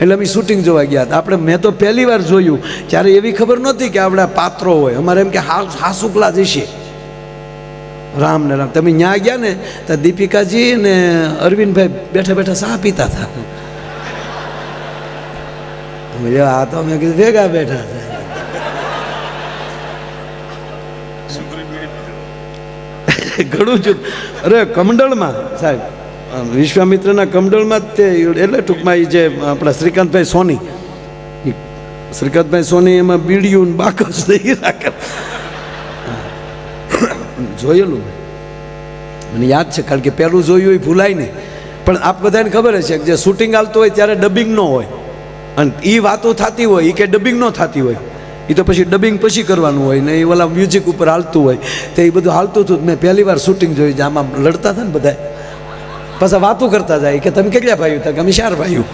એટલે અમે શૂટિંગ જોવા ગયા હતા. આપણે મેં તો પહેલી વાર જોયું ત્યારે એવી ખબર નહોતી કે આપણા પાત્રો હોય. અમારે એમ કે હાસુકલા જશે રામ ને રામ. તમે ત્યાં ગયા ને તો દીપિકાજી ને અરવિંદભાઈ બેઠા બેઠા ચા પીતા હતા. આ તો મેં કીધું ભેગા બેઠા હતા. ઘણું જ. અરે કમંડળમાં સાહેબ, વિશ્વામિત્રના કમંડળમાં જ તે એટલે ટૂંકમાં એ જે આપણા શ્રીકાંતભાઈ સોની, શ્રીકાંતભાઈ સોની એમાં બીડિયું બાકસ નહીં રાખે. જોયેલું મને યાદ છે, કારણ કે પહેલું જોયું એ ભૂલાય નહીં. પણ આપ બધાને ખબર છે કે જે શૂટિંગ હાલતું હોય ત્યારે ડબિંગ ન હોય, અને એ વાતો થતી હોય એ કે ડબિંગ ન થતી હોય, એ તો પછી ડબિંગ પછી કરવાનું હોય ને. એ ઓલા મ્યુઝિક ઉપર હાલતું હોય તો એ બધું હાલતું હતું. મેં પહેલી વાર શૂટિંગ જોઈ છે. આમાં લડતા હતા ને બધા, પાછા વાતો કરતા જાય કે તમે કેટલા ભાઈઓ? તક અમે 4 ભાઈઓ.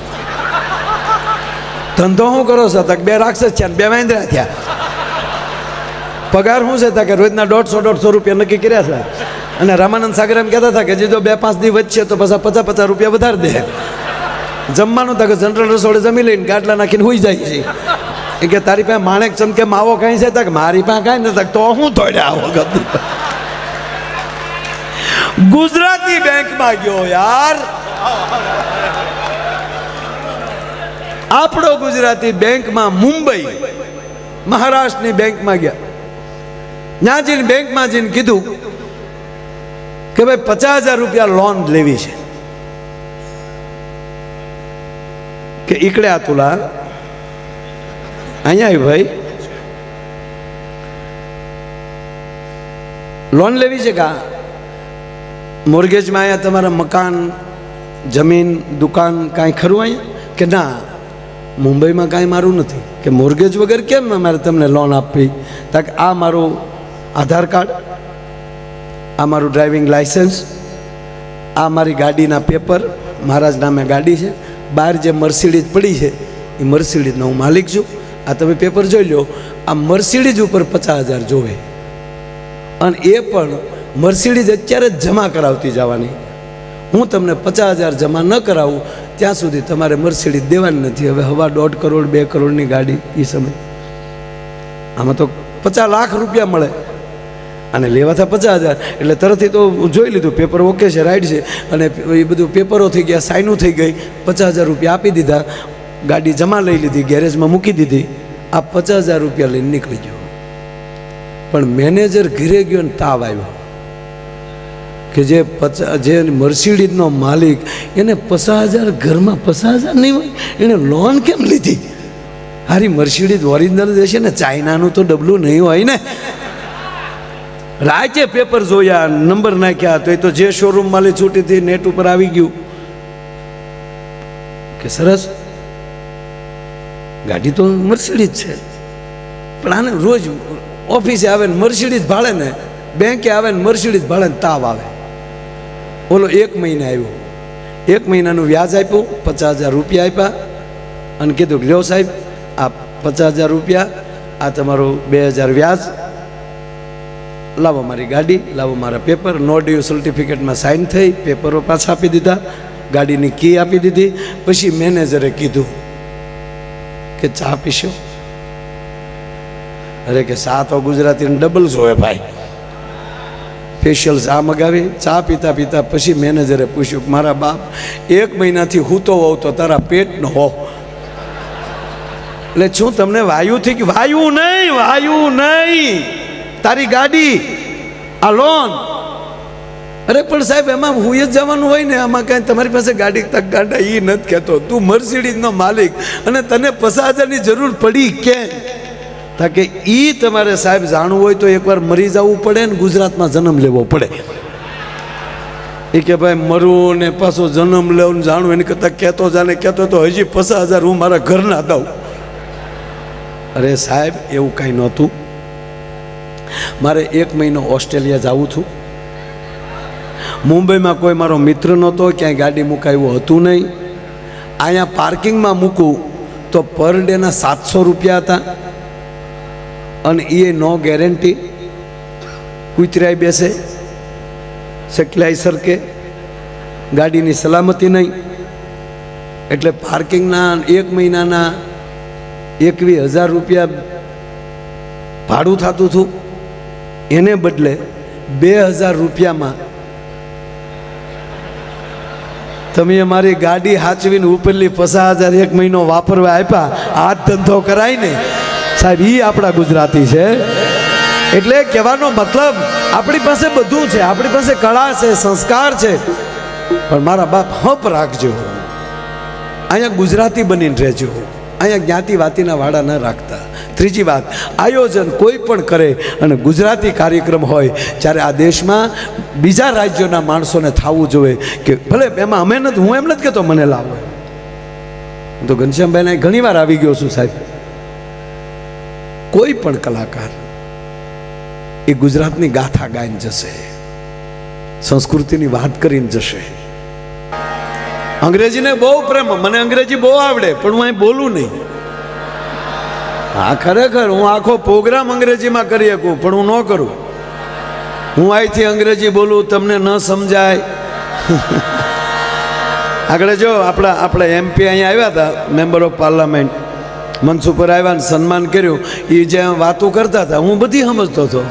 ધંધો શું કરો છો? તક 2 રાક્ષસ છે ને 2 વાંદરા થયા. પગાર શું છે? તક રોજના 150-150 રૂપિયા નક્કી કર્યા છે. અને રામાનંદ સાગર એમ કહેતા હતા કે જે જો 2-5 દી વચ્ચે તો પાછા 50-50 રૂપિયા વધારે દે. જમવાનું તક જનરલ રસોડે જમી લઈને ગાટલા નાખીને હોઈ જાય છે. એ કે તારી પાસે માણેક ચંદ કે માવો કાંઈ છે? તક મારી પાસે કાંઈ નથી. તક તો હું તોડ્યા આવો ગતું. ગુજરાતી બેંકમાં ગયો યાર, આપણો ગુજરાતી બેંકમાં, મુંબઈ મહારાષ્ટ્રની બેંકમાં ગયા. ત્યાં જઈને બેંકમાં જઈને કીધું કે ભાઈ 50,000 રૂપિયા લોન લેવી છે. કે ઈકડે આ તુલા અહીંયા આવી ભાઈ, લોન લેવી છે. કા મોર્ગેજમાં અહીંયા તમારા મકાન, જમીન, દુકાન કાંઈ ખરું અહીંયા? કે ના, મુંબઈમાં કાંઈ મારું નથી. કે મોર્ગેજ વગર કેમ અમારે તમને લોન આપવી? તાકે આ મારું આધાર કાર્ડ, આ મારું ડ્રાઇવિંગ લાઇસન્સ, આ મારી ગાડીના પેપર, મારા જ નામે ગાડી છે. બહાર જે મર્સિડીઝ પડી છે એ મર્સિડીઝનો હું માલિક છું. આ તમે પેપર જોઈ લો. આ મર્સિડીઝ ઉપર 50,000 જોવે, અને એ પણ મર્સિડીઝ અત્યારે જ જમા કરાવતી જવાની. હું તમને 50,000 જમા ન કરાવું ત્યાં સુધી તમારે મર્સિડીઝ દેવાની નથી. હવે 1.5 કરોડ 2 કરોડની ગાડી એ સમય, આમાં તો 50 લાખ રૂપિયા મળે, અને લેવા હતા 50,000. એટલે તરતથી તો જોઈ લીધું પેપર ઓકે છે, રાઈટ છે, અને એ બધું પેપરો થઈ ગયા, સાઈનું થઈ ગઈ. 50,000 રૂપિયા આપી દીધા, ગાડી જમા લઈ લીધી, ગેરેજમાં મૂકી દીધી. આ 50,000 રૂપિયા લઈને નીકળી ગયો. પણ મેનેજર ઘરે ગયો ને તાવ આવ્યો કે જે મર્સિડીઝનો માલિક, એને 50,000 ઘરમાં 50,000 નહીં હોય, એને લોન કેમ લીધી? હારી મર્સિડીઝ ઓરિજિનલ જશે ને, ચાઇનાનું તો ડબલું નહીં હોય ને. રાજે પેપર જોયા, નંબર નાખ્યા, તો એ તો જે શોરૂમ માલી છૂટી હતી નેટ ઉપર આવી ગયું કે સરસ ગાડી તો મર્સિડીઝ છે, પણ આને રોજ ઓફિસે આવે ને મર્સિડીઝ ભાડે ને, બેંકે આવે ને મર્સિડીઝ ભાડે ને તાવ આવે. ઓલો 1 મહિને આવ્યો, 1 મહિનાનું વ્યાજ આપ્યું, 50,000 રૂપિયા આપ્યા, અને કીધું લ્યો સાહેબ આ 50,000 રૂપિયા, આ તમારું 2,000 વ્યાજ, લાવો મારી ગાડી, લાવો મારા પેપર. નો ડ્યુ સર્ટિફિકેટમાં સાઇન થઈ, પેપરો પાછા આપી દીધા, ગાડીની કી આપી દીધી. પછી મેનેજરે કીધું કે ચા પીશો? અરે કે ચા તો ગુજરાતીને ડબલ જોવે ભાઈ. સ્પેશિયલ ચા મગાવી, ચા પીતા પીતા પછી મેનેજરે પૂછ્યું કે મારા બાપ 1 મહિનાથી હૂતો હોવ તો તારા પેટનો હો, એટલે શું તમને વાયુ થઈ ગયું? વાયુ નહીં, તારી ગાડી, આ લોન. અરે પણ સાહેબ એમાં હું જ જવાનું હોય ને, આમાં કાંઈ તમારી પાસે ગાડી તક ગાડા એ નથી કહેતો. તું મર્સિડીઝનો માલિક અને તને 50,000ની જરૂર પડી કેમ? તાકે એ તમારે સાહેબ જાણવું હોય તો એકવાર મરી જવું પડે ને ગુજરાતમાં જન્મ લેવો પડે. એ કે ભાઈ મરું ને પાછો જન્મ લેવું જાણવું, એને કરતાં કહેતો જાને કહેતો તો હજી 50,000 હું મારા ઘરના દઉં. અરે સાહેબ એવું કાંઈ નહોતું. મારે 1 મહિનો ઓસ્ટ્રેલિયા જવું હતું. મુંબઈમાં કોઈ મારો મિત્ર નહોતો, ક્યાંય ગાડી મુકાયું હતું નહીં. અહીંયા પાર્કિંગમાં મૂકું તો પર ડેના 700 રૂપિયા હતા, અને એ નો ગેરંટી. કૂતરાઈ બેસે, સકલાઈ સરકે, ગાડીની સલામતી નહીં. એટલે પાર્કિંગના 1 મહિનાના 21,000 રૂપિયા ભાડું થતું હતું, એને બદલે 2,000 રૂપિયામાં તમે અમારી ગાડી હાચવીને ઉપરલી 50,000 1 મહિનો વાપરવા આપ્યા. આ ધંધો કરાય ને સાહેબ, એ આપણા ગુજરાતી છે. એટલે કહેવાનો મતલબ આપણી પાસે બધું છે, આપણી પાસે કળા છે, સંસ્કાર છે, પણ મારા બાપ હપ રાખજો, અહીંયા ગુજરાતી બનીને રહેજો, અહીંયા જ્ઞાતિ વાતીના વાડા ન રાખતા. ત્રીજી વાત, આયોજન કોઈ પણ કરે અને ગુજરાતી કાર્યક્રમ હોય ત્યારે આ દેશમાં બીજા રાજ્યોના માણસોને થવું જોઈએ કે ભલે એમાં અમે નથી, હું એમ નથી કહેતો મને લાવો, હું તો ઘનશ્યામભાઈને ઘણી વાર આવી ગયો છું સાહેબ. કોઈ પણ કલાકાર એ ગુજરાતની ગાથા ગાઈને જશે, સંસ્કૃતિની વાત કરીને જશે. અંગ્રેજીને બહુ પ્રેમ, મને અંગ્રેજી બહુ આવડે, પણ હું અહીં બોલું નહીં. હા ખરેખર હું આખો પ્રોગ્રામ અંગ્રેજીમાં કરી શકું, પણ હું ન કરું. હું અહીંથી અંગ્રેજી બોલું, તમને ન સમજાય. આગળ જો આપણા MP અહીંયા આવ્યા હતા, મેમ્બર ઓફ પાર્લામેન્ટ, મંચ ઉપર આવ્યા ને સન્માન કર્યું. એ જે વાતો કરતા હતા હું બધી સમજતો હતો,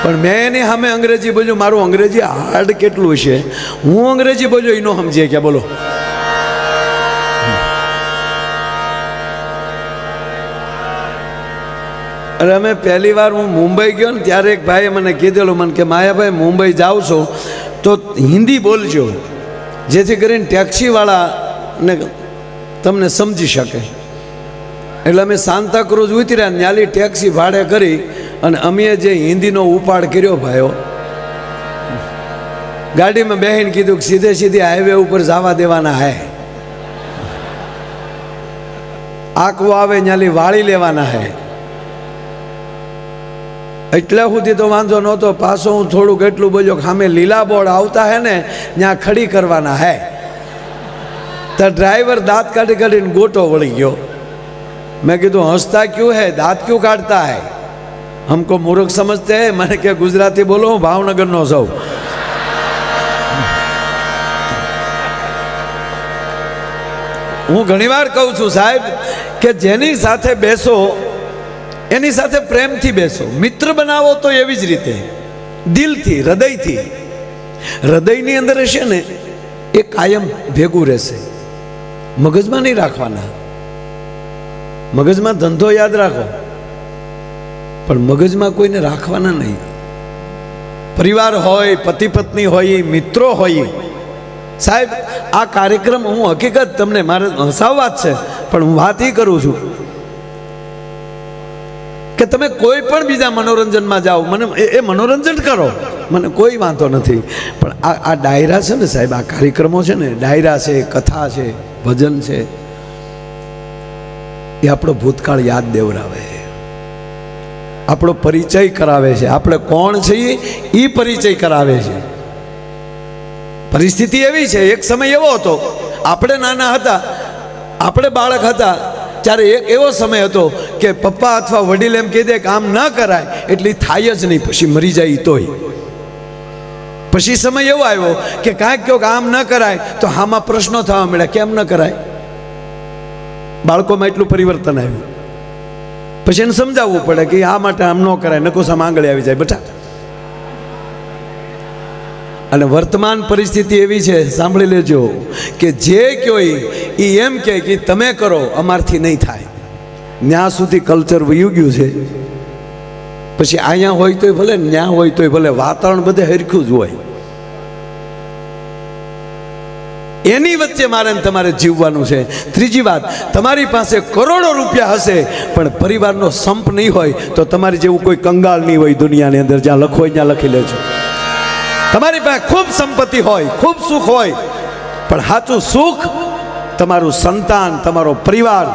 પણ મેં એની સામે અંગ્રેજી બોલ્યું. મારું અંગ્રેજી હાર્ડ કેટલું છે, હું અંગ્રેજી બોલ્યો એનો સમજીએ કે બોલો. અરે અમે પહેલી વાર હું મુંબઈ ગયો ને ત્યારે એક ભાઈએ મને કીધેલું, મને કે માયાભાઈ મુંબઈ જાઓ છો તો હિન્દી બોલજો, જેથી કરીને ટેક્સીવાળાને તમને સમજી શકે. એટલે અમે સાંતાક્રુઝ ઉતર્યા, ન્યાલી ટેક્સી ભાડે કરી અને અમે જે હિન્દીનો ઉપાડ કર્યો ભાઈઓ, ગાડીમાં બેહીને કીધું કે સીધે સીધી હાઈવે ઉપર જવા દેવાના હે, આંકવો આવે ન્યાલી વાળી લેવાના હે. એટલા સુધી તો વાંધો નહોતો. પાછો હું થોડુંક એટલું બોલ્યો કે સામે લીલા બોર્ડ આવતા હે ને ત્યાં ખડી કરવાના હે. તો ડ્રાઈવર દાંત કાઢી કાઢીને ગોટો વળી ગયો. मैं कीधु हंसता क्यों है, दांत क्यों काटता है, हमको मूर्ख समझते हैं. मैंने क्या गुजराती बोलो, હું ભાવનગર નો સૌ. હું ઘણીવાર કહું છું સાહેબ કે જેની સાથે બેસો એની સાથે પ્રેમથી બેસો, મિત્ર બનાવો તો એવી જ રીતે દિલથી, હૃદયથી. હૃદયની અંદર હશે ને એ કાયમ ભેગું રહેશે, મગજમાં નહીં રાખવાના. મગજમાં ધંધો યાદ રાખો, પણ મગજમાં કોઈને રાખવાના નહીં. પરિવાર હોય, પતિ પત્ની હોય, મિત્રો હોય. સાહેબ આ કાર્યક્રમ હું હકીકત તમને મારે હસાવવા જ છે, પણ હું વાત એ કરું છું કે તમે કોઈ પણ બીજા મનોરંજનમાં જાઓ, મને એ મનોરંજન કરો, મને કોઈ વાંધો નથી, પણ આ ડાયરા છે ને સાહેબ, આ કાર્યક્રમો છે ને, ડાયરા છે, કથા છે, ભજન છે, એ આપણો ભૂતકાળ યાદ દેવરાવે, આપણો પરિચય કરાવે છે. આપણે કોણ છીએ એ પરિચય કરાવે છે. પરિસ્થિતિ એવી છે, એક સમય એવો હતો, આપણે નાના હતા, આપણે બાળક હતા ત્યારે એક એવો સમય હતો કે પપ્પા અથવા વડીલ એમ કહી દે કે આમ ન કરાય, એટલે થાય જ નહીં, પછી મરી જાય તોય. પછી સમય એવો આવ્યો કે કાંઈક કહો કે આમ ન કરાય તો આમાં પ્રશ્નો થવા મળ્યા, કેમ ન કરાય. બાળકોમાં એટલું પરિવર્તન આવ્યું. પછી એને સમજાવવું પડે કે આ માટે આમ ન કરાય, નકોસામાં આંગળી આવી જાય બેટા. અને વર્તમાન પરિસ્થિતિ એવી છે, સાંભળી લેજો, કે જે કયો એ એમ કે તમે કરો, અમારથી નહીં થાય. ત્યાં સુધી કલ્ચર વયું ગયું છે. પછી અહીંયા હોય તોય ભલે, ત્યાં હોય તોય ભલે, વાતાવરણ બધે હરખું જ હોય. એની વચ્ચે મારે તમારે જીવવાનું છે. ત્રીજી વાત, તમારી પાસે કરોડો રૂપિયા હશે પણ પરિવારનો સંપ નહીં હોય તો તમારી જેવું કોઈ કંગાળ નહીં હોય દુનિયાની અંદર. જ્યાં લખો હોય ત્યાં લખી લેજો. તમારી પાસે ખૂબ સંપત્તિ હોય, ખૂબ સુખ હોય, પણ સાચું સુખ તમારું સંતાન, તમારો પરિવાર.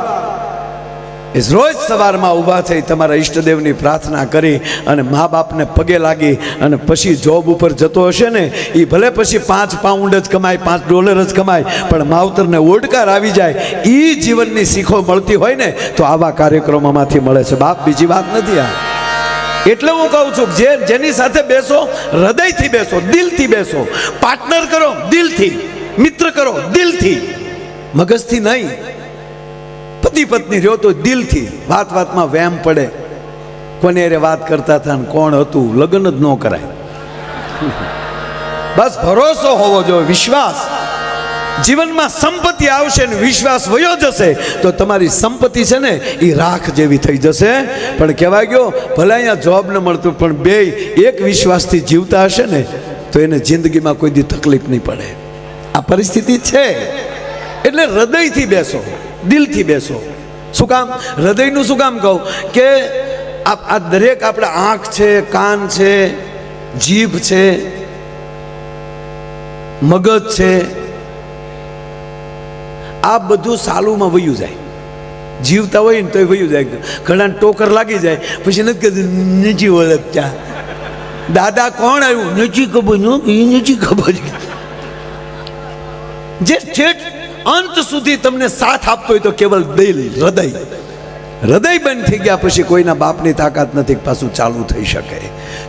રોજ સવારમાં ઊભા થઈ તમારા ઈષ્ટદેવની પ્રાર્થના કરી અને મા બાપને પગે લાગી અને પછી જોબ ઉપર જતો હશે ને, એ ભલે પછી $5 જ કમાય, $5 જ કમાય, પણ માવતરને ઓડકાર આવી જાય, એ જીવનની શીખો મળતી હોય ને તો આવા કાર્યક્રમોમાંથી મળે છે બાપ, બીજી વાત નથી આ. એટલે હું કહું છું જેની સાથે બેસો, હૃદયથી બેસો, દિલથી બેસો. પાર્ટનર કરો દિલથી, મિત્ર કરો દિલથી, મગજથી નહીં. પતિ પત્ની રહ્યો તો દિલથી. વાત વાતમાં વહેમ પડે, કોને રે વાત કરતા હતા ને કોણ હતું, લગ્ન જ ન કરાય. બસ ભરોસો હોવો જોઈએ, વિશ્વાસ. જીવનમાં સંપત્તિ આવશે ને વિશ્વાસ વયો જશે તો તમારી સંપત્તિ છે ને એ રાખ જેવી થઈ જશે. પણ કહેવાય ગયો ભલે અહીંયા જોબ ન મળતું પણ બે એક વિશ્વાસથી જીવતા હશે ને તો એને જિંદગીમાં કોઈ દી તકલીફ નહીં પડે. આ પરિસ્થિતિ છે. એટલે હૃદયથી બેસો, દિલથી બેસો. શું કામ હૃદયનું શું કામ કહું કે આ દરેક આપણે આંખ છે, કાન છે, જીભ છે, મગજ છે, આ બધું સાલુમાં વયું જાય. જીવતા હોય ને તો વયું જાય. ઘણા ટોકર લાગી જાય પછી નથી કહેતું નથી ઓળખતા. દાદા કોણ આવ્યું નથી ખબર, એ નથી ખબર. જે ઠેઠ અંત સુધી તમને સાથ આપતો હોય તો કેવલ દિલ, હૃદય. હૃદય બંધ થઈ ગયા પછી કોઈના બાપની તાકાત નથી પાછું ચાલુ થઈ શકે.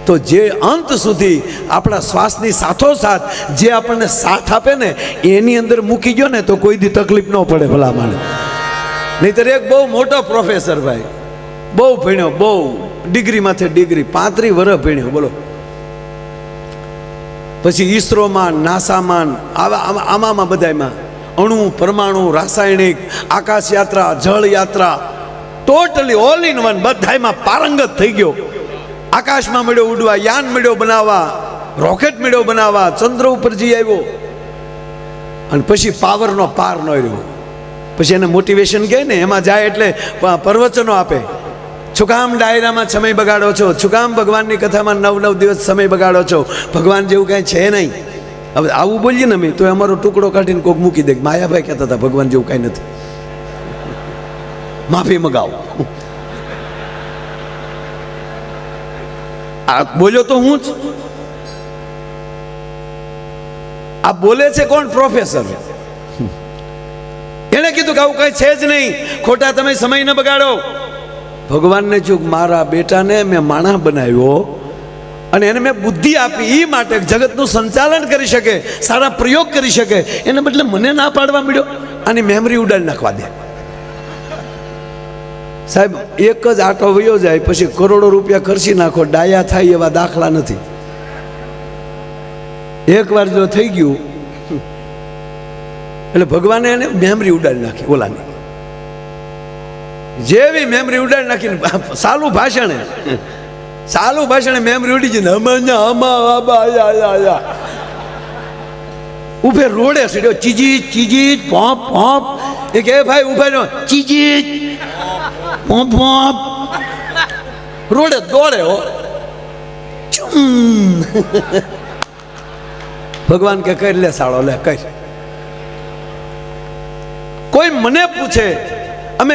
તો જે અંત સુધી આપણા શ્વાસની સાથોસાથ જે આપણને સાથ આપે ને એની અંદર મૂકી ગયો ને તો કોઈ દી તકલીફ ન પડે ભલામણ. નહીતર એક બહુ મોટો પ્રોફેસર ભાઈ, બહુ ભણ્યો, બહુ ડિગ્રીમાંથી ડિગ્રી, 35 વર્ષ ભણ્યો, બોલો. પછી ઈસરોમાં, નાસામાં, આમાં બધામાં અણુ, પરમાણુ, રાસાયણિક, આકાશ યાત્રા, જળ યાત્રા, ટોટલી ઓલ ઇન વન બધામાં પારંગત થઈ ગયો. આકાશમાં મળ્યો ઉડવા, યાન મળ્યો બનાવવા, રોકેટ મળ્યો બનાવવા, ચંદ્ર ઉપર જઈ આવ્યો. અને પછી પાવરનો પાર ન રહ્યો. પછી એને મોટિવેશન કહે ને, એમાં જાય એટલે પ્રવચનો આપે. શું કામ ડાયરામાં સમય બગાડો છો? શું કામ ભગવાનની કથામાં 9 દિવસ સમય બગાડો છો? ભગવાન જેવું કાંઈ છે નહીં. હવે આવું બોલીએ ને અમે તો અમારો ટુકડો કાઢીને કોક મૂકી દે. માયાભાઈ કહેતા હતા ભગવાન જેવું કાંઈ નથી, માફી મગાવો. આ બોલ્યો તો હું જ. આ બોલે છે કોણ? પ્રોફેસર. એને કીધું કે આવું કઈ છે જ નહીં, ખોટા તમે સમય ન બગાડો. ભગવાનને ચૂક મારા બેટાને મેં માણસ બનાવ્યો અને એને મેં બુદ્ધિ આપી એ માટે જગતનું સંચાલન કરી શકે, સારા પ્રયોગ કરી શકે. એને બદલે મને ના પાડવા મળ્યો. આની મેમરી ઉડાડી નાખવા દે. સાહેબ એક જ આટો વયો જાય પછી કરોડો રૂપિયા ખર્ચી નાખો, ડાયા થાય એવા દાખલા નથી. એકવાર જો થઈ ગયું એટલે ભગવાને એને મેમરી ઉડાડી નાખી. ઓલાની જેવી મેમરી ઉડાડી નાખીને સાલું ભાષણે મેમરી ઉડી જઈને ઉભે રોડે સીડ્યો. ચીજી પોપ પોપ. એ કે ભાઈ ઉભા રહ્યો. ચીજી પોપ પોપ. રોડે દોડે હો. ભગવાન કે કરી લે સાળો, લે કર. કોઈ મને પૂછે, અમે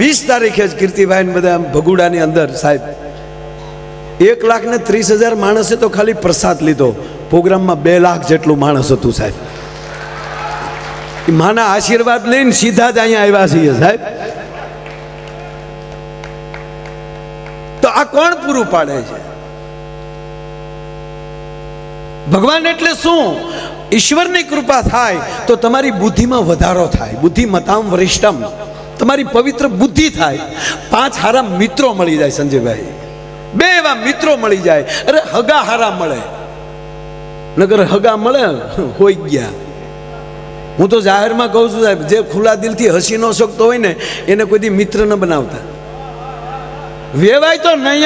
20 તારીખે જ કીર્તિભાઈ ને બધા ભગુડાની અંદર સાહેબ 1,30,000 માણસે તો ખાલી પ્રસાદ લીધો. પ્રોગ્રામમાં 2 લાખ જેટલું માણસ હતું સાહેબ. માના આશીર્વાદ લઈને સીધા જ અહીંયા આવ્યા છીએ સાહેબ. તો આ કોણ પૂરું પાડે છે? ભગવાન એટલે શું? ઈશ્વરની કૃપા થાય તો તમારી બુદ્ધિમાં વધારો થાય. બુદ્ધિમતામ વરિષ્ઠમ. તમારી પવિત્ર બુદ્ધિ થાય. 5 હારા મિત્રો મળી જાય સંજયભાઈ. 2 એવા મિત્રો મળી જાય. અરે હગા હારા મળે, નગર હગા મળે હોઈ ગયા. હું તો જાહેરમાં કહું છું સાહેબ, જે ખુલ્લા દિલથી હસી ન શકતો હોય ને એને કોઈ દી મિત્ર ન બનાવતા. વેવાય તો નહીં જ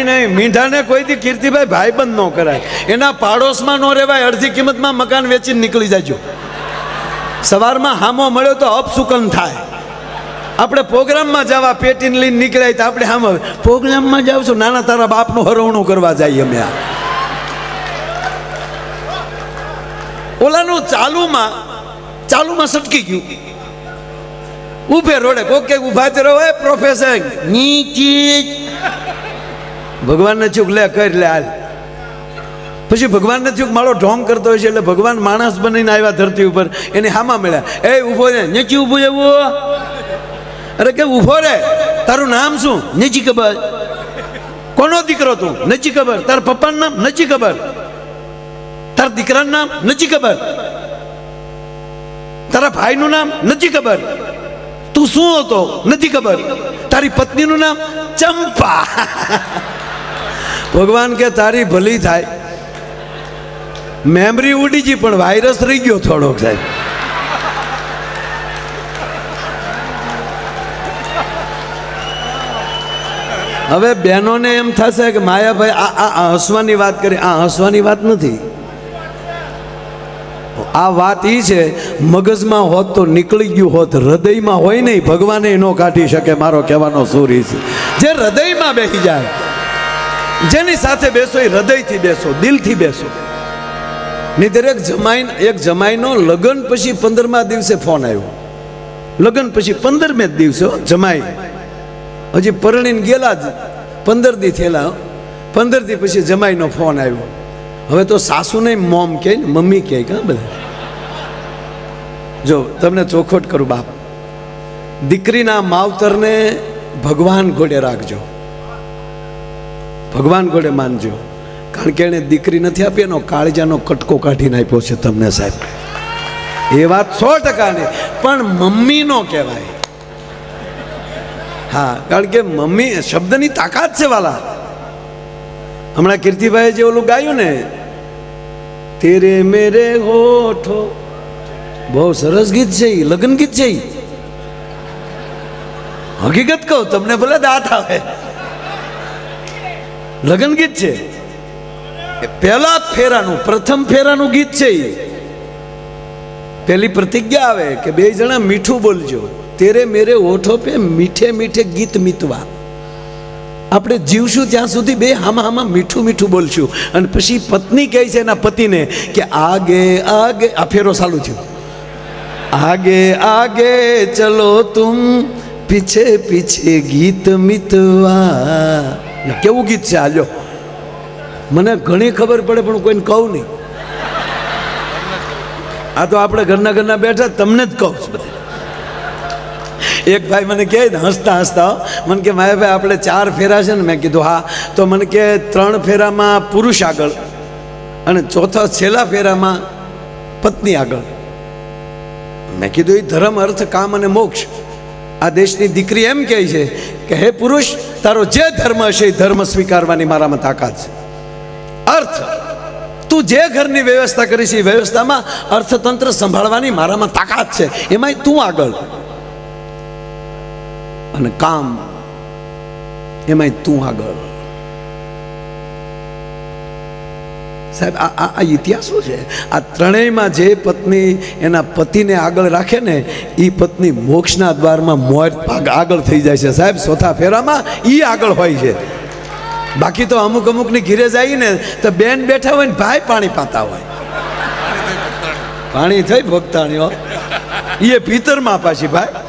નહીં. મીંઢાને કોઈ દી કીર્તિભાઈ ભાઈબંધ ન કરાય. એના પાડોશમાં ન રહેવાય. અડધી કિંમતમાં મકાન વેચીને નીકળી જાજો. સવારમાં હામો મળ્યો તો અપસુકન થાય. આપણે પ્રોગ્રામમાં જવા પેટીને લઈને નીકળ્યા તો આપણે હામો પ્રોગ્રામમાં જાવ છો, નાના તારા બાપનું હરવણું કરવા જઈએ અમે. ઓલાનું ચાલુમાં સટકી ગયું. ઉભે રોડે કોક કે ઉભા તે રહો. પ્રોફેસર નીચે ભગવાનને ચૂક લે કર લે હાલ. પછી ભગવાનને ચૂક મારો ઢોંગ કરતો હોય છે એટલે ભગવાન માણસ બનીને આવ્યા ધરતી ઉપર. એને હામાં મળ્યા. એ ઉભો રે, નીચે ઉભો એવું. અરે કે ઉભો રે, તારું નામ શું? નથી ખબર. કોનો દીકરો તું? નથી ખબર. તારા પપ્પાનું નામ નથી ખબર. તારા દીકરાનું નામ નથી ખબર, તારા ભાઈનું નામ નથી ખબર, તું શું હતો નથી ખબર, તારી પત્નીનું નામ ચંપા. ભગવાન કે તારી ભલી થાય, મેમરી ઉડી ગઈ પણ વાયરસ રહી ગયો થોડોક સાહેબ. હવે બહેનોને એમ થશે કે માયાભાઈ આ હસવાની વાત કરી. આ હસવાની વાત નથી, આ વાત એ છે મગજમાં હોત તો નીકળી ગયું હોત, હૃદયમાં હોય નહીં ભગવાને ન કાઢી શકે. મારો કહેવાનો સૂર એ છે, જે હૃદયમાં બેસી જાય, જેની સાથે બેસો એ હૃદયથી બેસો, દિલથી બેસો. નહીંતર એક જમાઈનો લગ્ન પછી 15મા દિવસે ફોન આવ્યો. લગ્ન પછી 15મે દિવસે જમાઈ હજી પરણીને ગયેલા જ 15 દી થયેલા, 15 દી પછી જમાઈનો ફોન આવ્યો. હવે તો સાસુ નહીં મોમ કહે ને મમ્મી કહે કા બધા. જો તમને ચોખવટ કરું બાપ, દીકરીના માવતરને ભગવાન ઘોડે રાખજો, ભગવાન ઘોડે માનજો. કારણ કે એને દીકરી નથી આપી, એનો કાળજાનો કટકો કાઢીને આપ્યો છે તમને સાહેબ. એ વાત 100% નહીં, પણ મમ્મી નો કહેવાય. હા, કારણ કે મમ્મી શબ્દની તાકાત છે વાલા. હમણાં કીર્તિભાઈ જે ઓલું ગાયું ને, તેરે મેરે હોઠો, બહુ સરસ ગીત છે, લગ્ન ગીત છે. હકીકત કહું તમને, ભલે દાંત આવે, લગ્ન ગીત છે. પહેલા ફેરાનું, પ્રથમ ફેરાનું ગીત છે. પહેલી પ્રતિજ્ઞા આવે કે બે જણા મીઠું બોલજો. તેરે મેરે હોઠો પે મીઠે મીઠે ગીત મીતવા. આપણે જીવશું ત્યાં સુધી બે હામાં મીઠું મીઠું બોલશું. અને પછી પત્ની કહે છે એના પતિને કે આગે આગે, આ ફેરો ચાલુ થયો, આગે આગે ચલો તુમ પીછે પીછે ગીત મિતવા. કેવું ગીત છે આજો, મને ઘણી ખબર પડે પણ કોઈને કહું નહીં. આ તો આપણે ઘરના બેઠા તમને જ કહું છું બધા. એક ભાઈ મને કહે ને હસતા હસતા, મને કે માયાભાઈ આપણે 4 ફેરા છે ને. મેં કીધું હા. તો મને કે 3 ફેરામાં પુરુષ આગળ અને ચોથા છેલ્લા ફેરામાં પત્ની આગળ. મેં કીધું એ ધર્મ, અર્થ, કામ અને મોક્ષ. આ દેશની દીકરી એમ કહે છે કે હે પુરુષ, તારો જે ધર્મ હશે એ ધર્મ સ્વીકારવાની મારામાં તાકાત છે. અર્થ, તું જે ઘરની વ્યવસ્થા કરીશ એ વ્યવસ્થામાં અર્થતંત્ર સંભાળવાની મારામાં તાકાત છે, એમાંય તું આગળ. અને કામ, એમાંય તું આગળ. સાહેબ આ ઇતિહાસો છે. આ ત્રણેયમાં જે પત્ની એના પતિને આગળ રાખે ને, એ પત્ની મોક્ષના દ્વારમાં મોર આગળ થઈ જાય છે સાહેબ. ચોથા ફેરામાં એ આગળ હોય છે. બાકી તો અમુકની ઘીરે જાય ને તો બેન બેઠા હોય ને ભાઈ પાણી પાતા હોય. પાણી થઈ ભક્તાણીઓ એ ભીતરમાં પાછી ભાઈ.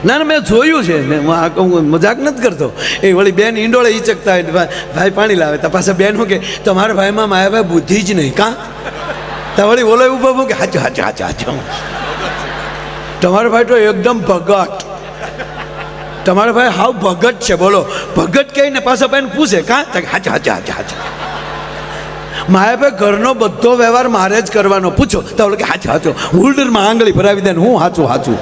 ના મેં જોયું છે, હું મજાક નથી કરતો. એ વળી બેન ઈંડોળે ઈચકતા હોય, ભાઈ પાણી લાવે તો પાછા બેન શું કે તમારા ભાઈમાં માયાભાઈ બુદ્ધિ જ નહીં કાં. તો વળી બોલો ઉભો કે હાચું હાચું હાચું હાચું. તમારો ભાઈ તો એકદમ ભગત, તમારો ભાઈ હાવ ભગત છે. બોલો ભગત કહીને પાછા ભાઈને પૂછે કાં, હાચું હાચું હાચું હાચું. માયાભાઈ ઘરનો બધો વ્યવહાર મારે જ કરવાનો. પૂછો તો કે હાચું હાચું. હોલ્ડરમાં આંગળી ભરાવી દે ને હું હાચું હાચું.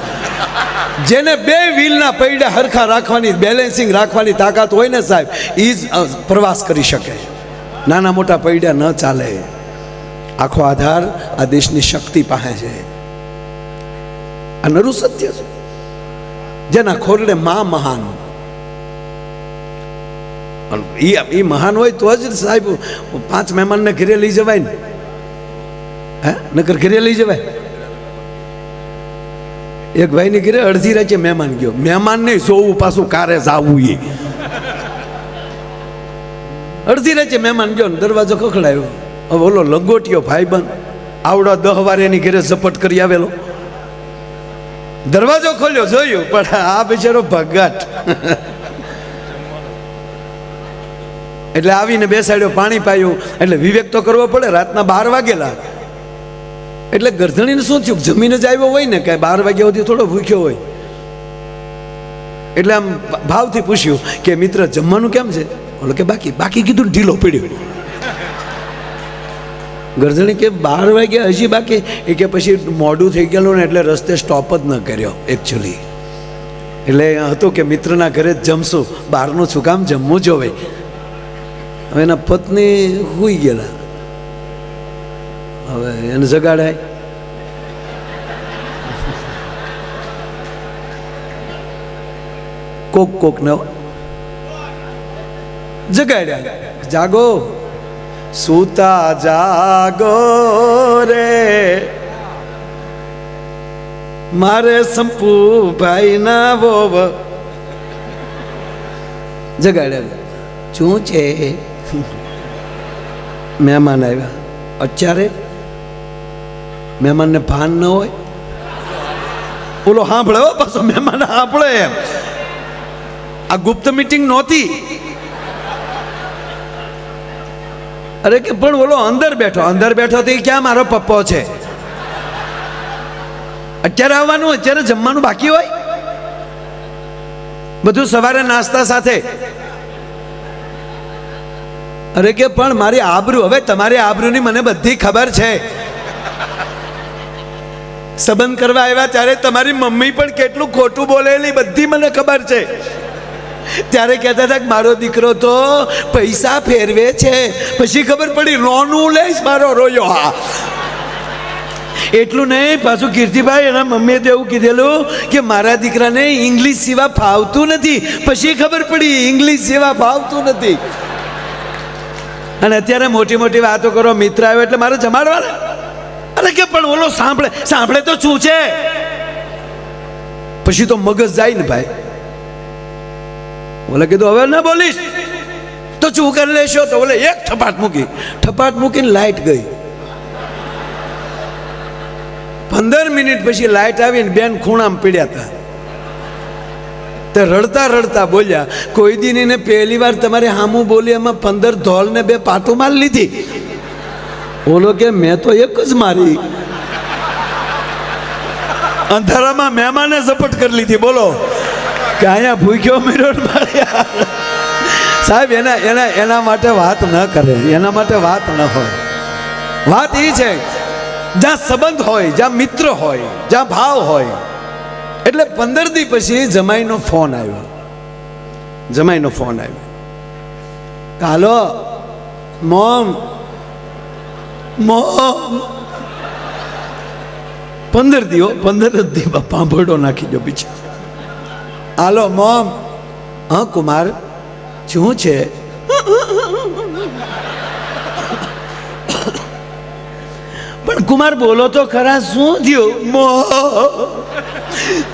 જેને 2 વ્હીલના પૈડા હરખા રાખવાની, બેલેન્સિંગ રાખવાની તાકાત હોય ને સાહેબ, એ જ પ્રવાસ કરી શકે. નાના મોટા પૈડા ન ચાલે. આખો આધાર આ દેશની શક્તિ પાસે છે. આ નરું સત્ય છે. જેના ખોરડે માં મહાન, એ મહાન હોય તો જ સાહેબ 5 મહેમાનને ઘરે લઈ જવાય ને. હે નકર ઘરે લઈ જવાય. એક ભાઈની ઘરે અડધી રાતે મહેમાન ગયો. મહેમાન નહીં, સોવું પાછું કારે જાવું. એ અડધી રાતે મહેમાન ગયો ને દરવાજો ખખડાયો. હવે ઓલો લંગોટિયો ભાઈબંધ આવડો 10 વાર એની ઘરે ઝપટ કરી આવેલો. દરવાજો ખોલ્યો, જોયું, પણ આ બિચારો ભગત. એટલે આવીને બેસાડ્યો, પાણી પાયું. એટલે વિવેક તો કરવો પડે. રાતના 12 વાગેલા. એટલે ગરધણીને શું થયું, જમીને જ આવ્યો હોય ને, કાંઈ 12 વાગ્યા સુધી થોડો ભૂખ્યો હોય. એટલે આમ ભાવથી પૂછ્યું કે મિત્ર જમવાનું કેમ છે? બોલો કે બાકી કીધું, ઢીલો પડ્યો. ગરધણી કે 12 વાગ્યા હજી બાકી, એ કે પછી મોડું થઈ ગયેલું ને એટલે રસ્તે સ્ટોપ જ ન કર્યો એકચ્યુઅલી. એટલે હતું કે મિત્રના ઘરે જ જમશું, બહારનું શું કામ જમવું જોવે. હવે એના પત્ની સૂઈ ગયેલા, હવે એને જગાડાય. કોક ને જગાડ્યા, જાગો સૂતા જાગો રે મારે સંપુ ભાઈ ના વોવ. જગાડ્યા. શું છે? મહેમાન આવ્યા. અત્યારે મહેમાનને ભાન ન હોય, બોલો સાંભળે હો, પાછો મહેમાન સાંભળે. એમ આ ગુપ્ત મીટિંગ નહોતી. અરે કે પણ બોલો અંદર બેઠો તો ક્યાં મારો પપ્પો છે? અત્યારે આવવાનું, અત્યારે જમવાનું બાકી હોય, બધું સવારે નાસ્તા સાથે. અરે કે પણ મારી આબરૂ, હવે તમારી આબરૂની મને બધી ખબર છે. સંબંધ કરવા આવ્યા ત્યારે તમારી મમ્મી પણ કેટલું ખોટું બોલેલી બધી મને ખબર છે. ત્યારે કહેતા હતા કે મારો દીકરો તો પૈસા ફેરવે છે, પછી ખબર પડી રોનું લઈશ મારો રોયો. હા, એટલું નહીં, પાછું કીર્તિભાઈ એના મમ્મીએ તો એવું કીધેલું કે મારા દીકરાને ઇંગ્લિશ સિવા ફાવતું નથી, પછી ખબર પડી ઇંગ્લિશ સિવા ફાવતું નથી. અને અત્યારે મોટી મોટી વાતો કરો, મિત્ર આવ્યો એટલે મારે જમાડવાના. અરે કે પણ ઓલો સાંભળે તો શું છે? પછી તો મગજ જાય ને ભાઈ. બોલે કીધું હવે ના બોલીશ તો શું કરી લેશો? તો બોલે એક થપાટ મૂકીને લાઈટ ગઈ. 15 મિનિટ પછી લાઈટ આવીને બેન ખૂણામાં પીડ્યા હતા. તે રડતા બોલ્યા, કોઈ દિન એને પહેલી વાર તમારે હામું બોલી એમાં 15 ધોલ ને 2 પાટું મારી લીધી. બોલો કે મેં તો એક જ મારી. અંધારામાં મહેમાને ઝપટ કરી લીધી. બોલો કે અહીંયા ભૂખ્યો મેળો માર્યા. સાહેબ એના માટે વાત ન કરે, એના માટે વાત ન હોય. વાત એ છે જ્યાં સંબંધ હોય, જ્યાં મિત્ર હોય, જ્યાં ભાવ હોય. એટલે 15 દી પછી જમાઈનો ફોન આવ્યો. હાલો મોમ 15 દી પાંભડો નાખી દો પીછે. હાલો મોમ. હા કુમાર, શું છે? પણ કુમાર બોલો તો ખરા, શું થયું?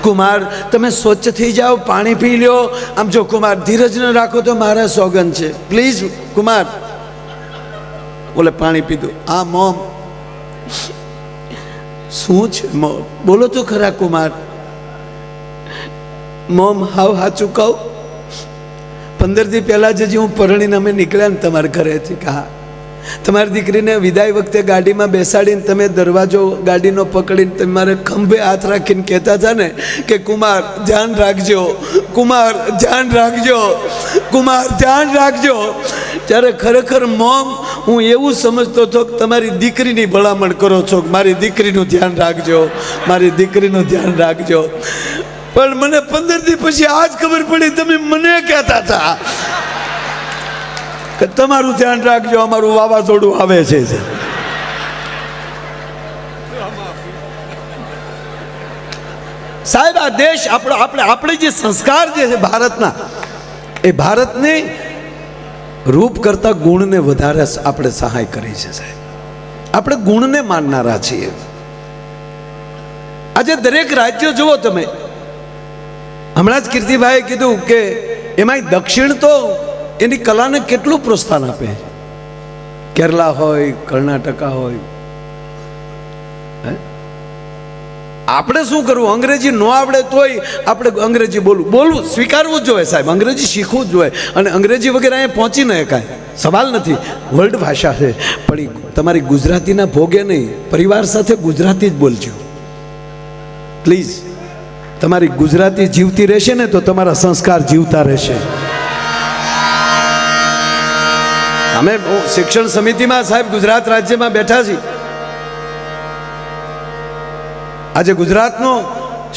કુમાર તમે સ્વચ્છ થઈ જાઓ, પાણી પી લ્યો. આમ જો કુમાર ધીરજ ન રાખો તો મારા સોગન છે, પ્લીઝ કુમાર. બોલે પાણી પીધું. હા મોમ. શું છે મોમ? બોલો તો ખરા કુમાર. મોમ હાવ સાચું કહું, 15 દી પહેલા જે હું પરણીને અમે નીકળ્યા ને તમારા ઘરેથી, કહા તમારી દીકરીને વિદાય વખતે ગાડીમાં બેસાડીને તમે દરવાજો ગાડીનો પકડીને તમારે ખંભે હાથ રાખીને કહેતા હતા ને કે કુમાર ધ્યાન રાખજો, કુમાર ધ્યાન રાખજો, કુમાર ધ્યાન રાખજો. ત્યારે ખરેખર મોમ હું એવું સમજતો હતો કે તમારી દીકરીની ભલામણ કરો છો, મારી દીકરીનું ધ્યાન રાખજો, મારી દીકરીનું ધ્યાન રાખજો. પણ મને 15 દી પછી આજ ખબર પડી તમે મને કહેતા હતા કે તમારું ધ્યાન રાખજો, અમારું વાવાઝોડું આવે છે. સાહેબ આ દેશ આપણે જે સંસ્કાર જે છે ભારતના, એ ભારતને રૂપ કરતા ગુણને વધારે આપણે સહાય કરી છે. સાહેબ આપણે ગુણને માનનારા છીએ. આજે દરેક રાજ્ય જુઓ તમે, હમણાં જ કીર્તિભાઈએ કીધું કે એમાં દક્ષિણ તો એની કલાને કેટલું પ્રોત્સાહન આપે છે. કેરલા હોય, કર્ણાટકા હોય. આપણે શું કરવું? અંગ્રેજી ન આવડે તોય આપણે અંગ્રેજી બોલવું સ્વીકારવું જ જોઈએ. સાહેબ અંગ્રેજી શીખવું જ જોઈએ. અને અંગ્રેજી વગેરે અહીંયા પહોંચી ન શકાય, સવાલ નથી, વર્લ્ડ ભાષા છે. પણ તમારી ગુજરાતીના ભોગે નહીં, પરિવાર સાથે ગુજરાતી જ બોલજો પ્લીઝ. તમારી ગુજરાતી જીવતી રહેશે ને તો તમારા સંસ્કાર જીવતા રહેશે. અમે શિક્ષણ સમિતિમાં સાહેબ ગુજરાત રાજ્યમાં બેઠા છીએ. આજે ગુજરાતનો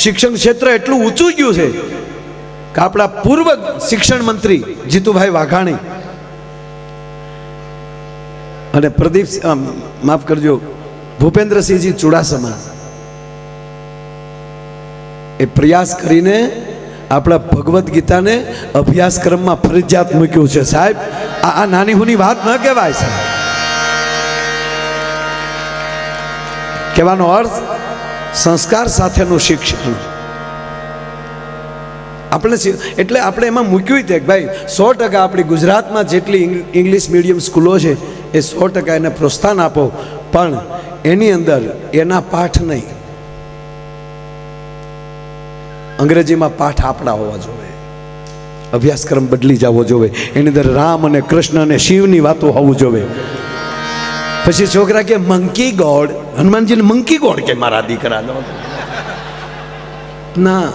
શિક્ષણ ક્ષેત્ર એટલું ઊંચું ગયું છે કે આપણા પૂર્વ શિક્ષણ મંત્રી જીતુભાઈ વાઘાણી અને પ્રદીપ માફ કરજો ભૂપેન્દ્રસિંહજી ચુડાસમા એ પ્રયાસ કરીને આપણા ભગવદ્ ગીતાને અભ્યાસક્રમમાં ફરજિયાત મૂક્યું છે. સાહેબ આ નાની હુની વાત ન કહેવાય. સાહેબ કહેવાનો અર્થ સંસ્કાર સાથેનું શિક્ષણ આપણે એટલે આપણે એમાં મૂક્યું કે ભાઈ 100% આપણી ગુજરાતમાં જેટલી ઇંગ્લિશ મીડિયમ સ્કૂલો છે એ 100% એને પ્રોત્સાહન આપો, પણ એની અંદર એના પાઠ નહીં, અંગ્રેજીમાં પાઠ આપણા હોવા જોઈએ, અભ્યાસક્રમ બદલી જવો જોઈએ, એની અંદર રામ અને કૃષ્ણ અને શિવની વાતો હોવું જોઈએ. પછી છોકરા કે મંકી ગોડ, હનુમાનજીને મંકી ગોડ કે મારા દીકરા ના.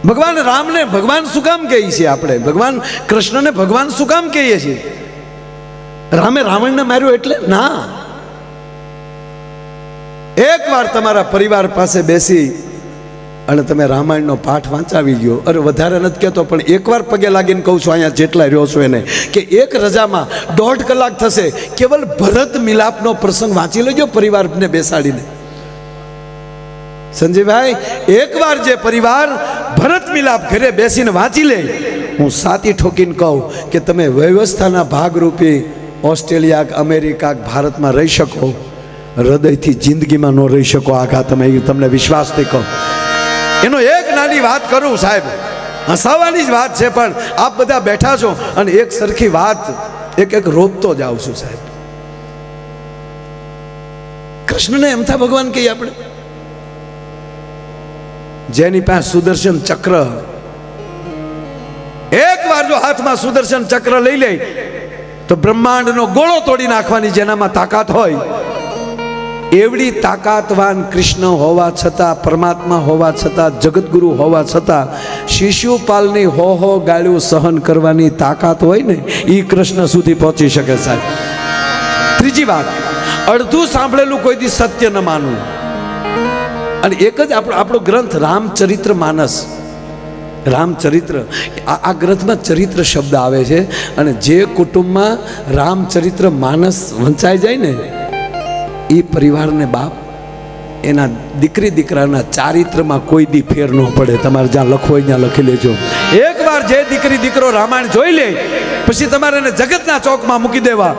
ભગવાન રામને ભગવાન શું કામ કહીએ છીએ? આપણે ભગવાન કૃષ્ણને ભગવાન શું કામ કહીએ છીએ? રામે રાવણને માર્યો એટલે ના. એકવાર તમારા પરિવાર પાસે બેસી અને તમે રામાયણનો પાઠ વાંચાવી લ્યો. અરે વધારે નથી કહેતો, પણ એકવાર પગે લાગીને કહું છું અહીંયા જેટલા રહ્યો છો એને, કે એક રજામાં 1.5 કલાક થશે, કેવલ ભરત મિલાપનો પ્રસંગ વાંચી લેજો પરિવારને બેસાડીને. સંજયભાઈ, એકવાર જે પરિવાર ભરત મિલાપ ઘરે બેસીને વાંચી લે, હું સાતી ઠોકીને કહું કે તમે વ્યવસ્થાના ભાગરૂપે ઓસ્ટ્રેલિયા, અમેરિકા, ભારતમાં રહી શકો, હૃદયથી જિંદગીમાં ન રહી શકો. આઘા તમે તમને વિશ્વાસથી કહો. એનો એક નાની વાત કરું સાહેબ, હસાવાની જ વાત છે, પણ આપ બધા બેઠા છો અને એક સરખી વાત એક રોપતો જાઉં છું સાહેબ. કૃષ્ણને એમથા ભગવાન કહીએ આપણે, જેની પાસે સુદર્શન ચક્ર, એકવાર જો હાથમાં સુદર્શન ચક્ર લઈ લે તો બ્રહ્માંડનો ગોળો તોડી નાખવાની જેનામાં તાકાત હોય, એવડી તાકાતવાન કૃષ્ણ હોવા છતાં, પરમાત્મા હોવા છતાં, જગતગુરુ હોવા છતાં શિશુપાલની હો ગાળ્યું સહન કરવાની તાકાત હોય ને, એ કૃષ્ણ સુધી પહોંચી શકે સાહેબ. ત્રીજી વાત, અડધું સાંભળેલું કોઈ દી સત્ય ન માનવું. અને એક જ આપણો ગ્રંથ રામચરિત્ર માનસ, રામચરિત્ર, આ ગ્રંથમાં ચરિત્ર શબ્દ આવે છે. અને જે કુટુંબમાં રામચરિત્ર માનસ વંચાઈ જાય ને, એ પરિવારને બાપ એના દીકરી દીકરાના ચારિત્રમાં કોઈ દી ફેર ન પડે. તમારે જ્યાં લખો હોય ત્યાં લખી લેજો. એકવાર જે દીકરી દીકરો રામાયણ જોઈ લે, પછી તમારે એને જગતના ચોકમાં મૂકી દેવા.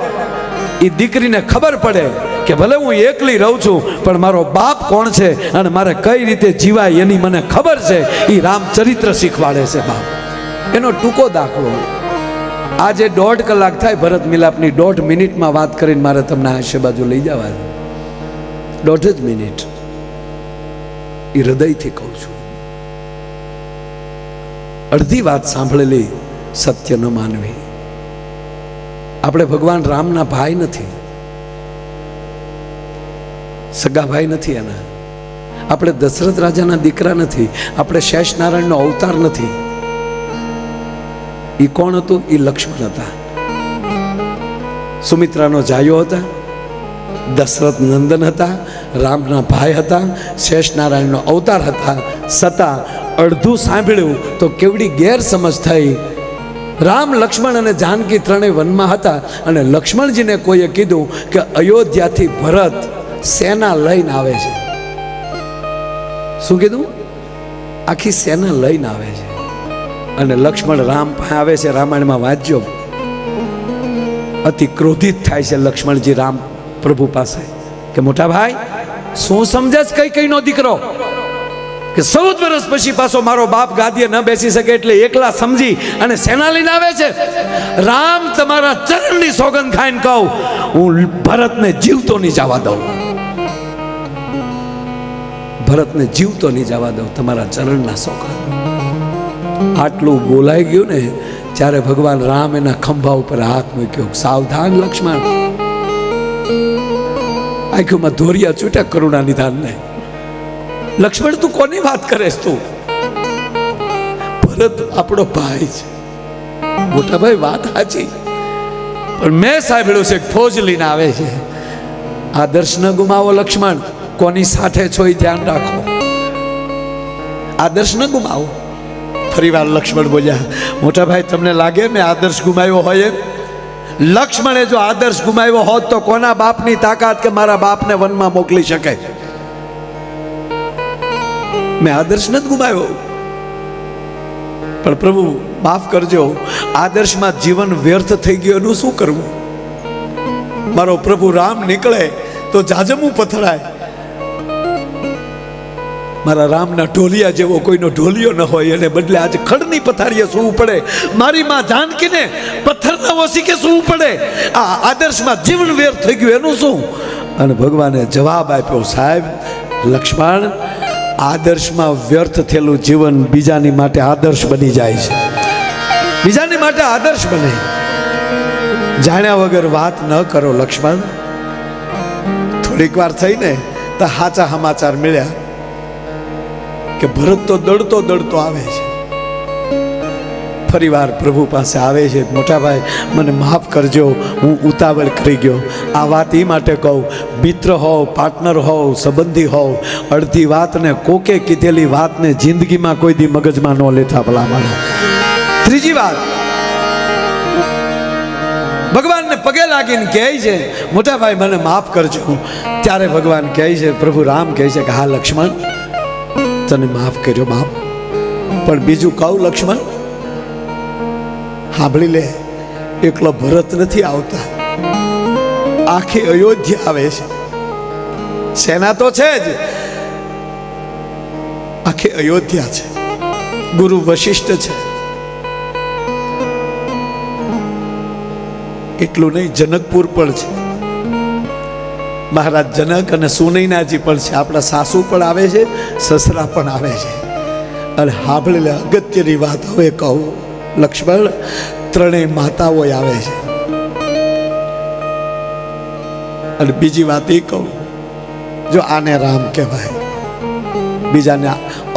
એ દીકરીને ખબર પડે કે ભલે હું એકલી રહું છું, પણ મારો બાપ કોણ છે અને મારે કઈ રીતે જીવાય એની મને ખબર છે. એ રામચરિત્ર શીખવાડે છે બાપ. એનો ટૂંકો દાખલો, આજે 1.5 કલાક થાય ભરત મિલાપની, 1.5 મિનિટમાં વાત કરીને મારે તમને આશે બાજુ લઈ જવા. 1.5 જ મિનિટ, એ હૃદયથી કહું છું. અડધી વાત સાંભળેલી સત્ય ન માનવી. આપણે ભગવાન રામના ભાઈ નથી, સગા ભાઈ નથી એના. આપણે દશરથ રાજાના દીકરા નથી, આપણે શેષ નારાયણનો અવતાર નથી. એ કોણ હતું? એ લક્ષ્મણ હતા, સુમિત્રાનો જાયો હતા, દશરથ નંદન હતા, રામના ભાઈ હતા, શેષ નારાયણનો અવતાર હતા. છતાં અડધું સાંભળ્યું તો કેવડી ગેરસમજ થઈ. રામ, લક્ષ્મણ અને જાનકી ત્રણેય વનમાં હતા, અને લક્ષ્મણજીને કોઈએ કીધું કે અયોધ્યાથી ભરત સેના લઈને આવે છે. શું કીધું? આખી સેના લઈને આવે છે. અને લક્ષ્મણ રામ પાસે આવે છે. રામાયણમાં વાંચજો, અતિ ક્રોધિત થાય છે લક્ષ્મણજી રામ પ્રભુ પાસે કે મોટા ભાઈ, શું સમજે કઈ કઈનો દીકરો કે 14 વર્ષ પછી પાછો મારો બાપ ગાદીએ ન બેસી શકે એટલે એકલા સમજી અને સેના લઈને આવે છે. રામ, તમારા ચરણની સોગંદ ખાઈને કહું, હું ભરતને જીવતો નહીં જવા દઉં, ભરતને જીવતો નહીં જવા દઉં, તમારા ચરણના સોગંદ. આટલું બોલાઈ ગયું ને, ત્યારે ભગવાન રામ એના ખંભા ઉપર હાથ મૂક્યો. સાવધાન લક્ષ્મણ, આંખોમાં ધોરિયા છૂટ્યા કરુણા નિધાન ને. લક્ષ્મણ, તું કોની વાત કરેશ? તું ભરત આપણો ભાઈ છે, મોટા ભાઈ વાત સાચી, પણ મેં સાંભળ્યું છે ફોજ લઈને આવે છે. આદર્શ ન ગુમાવો લક્ષ્મણ, કોની સાથે છો એ ધ્યાન રાખો. આદર્શ ન ગુમાવો. ફરીવાર લક્ષ્મણ બોલ્યા, મોટા ભાઈ તમને લાગે મેં આદર્શ ગુમાવ્યો હોય એમ? લક્ષ્મણે જો આદર્શ ગુમાવ્યો હોત તો કોના બાપની તાકાત કે મારા બાપને વનમાં મોકલી શકે? મેં આદર્શ નથી ગુમાવ્યો. પણ પ્રભુ માફ કરજો, આદર્શમાં જીવન વ્યર્થ થઈ ગયું એનું શું કરવું? મારો પ્રભુ રામ નીકળે તો જાજમું પથરાય. મારા રામના ઢોલિયા જેવો કોઈનો ઢોલિયો ન હોય, એને બદલે આજે ખડની પથારીએ સૂવું પડે. મારી માં જાનકીને પથ્થરના ઓસીકે સૂવું પડે. આ આદર્શમાં જીવન વ્યર્થ થઈ ગયું એનું શું? અને ભગવાને જવાબ આપ્યો, સાહેબ લક્ષ્મણ, આદર્શમાં વ્યર્થ થયેલું જીવન બીજાની માટે આદર્શ બની જાય છે. બીજાની માટે આદર્શ બને. જાણ્યા વગર વાત ન કરો લક્ષ્મણ. થોડીક વાર થઈને તો સાચા સમાચાર મળ્યા કે ભરત તો દડતો દડતો આવે છે. ફરીવાર પ્રભુ પાસે આવે છે, મોટા ભાઈ મને માફ કરજો, હું ઉતાવળ કરી ગયો. આ વાત એ માટે કહું, મિત્ર હોવ, પાર્ટનર હોવ, સંબંધી હોવ, અડધી વાતને કોકે કીધેલી વાતને જિંદગીમાં કોઈ દી મગજમાં ન લેતા ભલામણ. ત્રીજી વાત, ભગવાનને પગે લાગીને કહે છે, મોટા ભાઈ મને માફ કરજો. ત્યારે ભગવાન કહે છે, પ્રભુ રામ કહે છે કે હા લક્ષ્મણ, તને માફ કર્યો બાપ, પણ બીજું કહું લક્ષ્મણ, સાંભળી લે, એકલો ભરત નથી આવતા, આખી અયોધ્યા આવે છે. સેના તો છે જ, આખી અયોધ્યા છે. ગુરુ વશિષ્ઠ છે. એટલું નહીં, જનકપુર પણ છે. મહારાજ જનક અને સુનૈનાજી પણ છે. આપણા સાસુ પણ આવે છે, સસરા પણ આવે છે. અને સાંભળી લે, અગત્યની વાત હવે કહું લક્ષ્મણ, ત્રણેય માતાઓ આવે છે. અને બીજી વાત એ કહું, જો આને રામ કહેવાય. બીજાને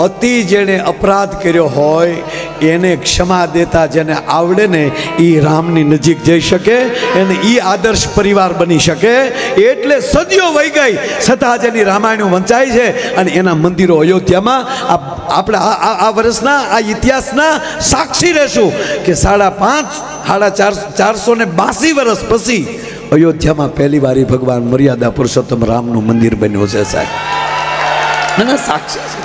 અતિ જેણે અપરાધ કર્યો હોય એને ક્ષમા દેતા જેને આવડે ને એ રામની નજીક જઈ શકે, એને એ આદર્શ પરિવાર બની શકે. એટલે સદીઓ વહી ગઈ છતાં જેની રામાયણ વંચાય છે અને એના મંદિરો અયોધ્યામાં આપણે આ વર્ષના આ ઇતિહાસના સાક્ષી રહેશું કે 482 વર્ષ પછી અયોધ્યામાં પહેલી વાર ભગવાન મર્યાદા પુરુષોત્તમ રામનું મંદિર બન્યું છે સાહેબ. ના સાક્ષી છે.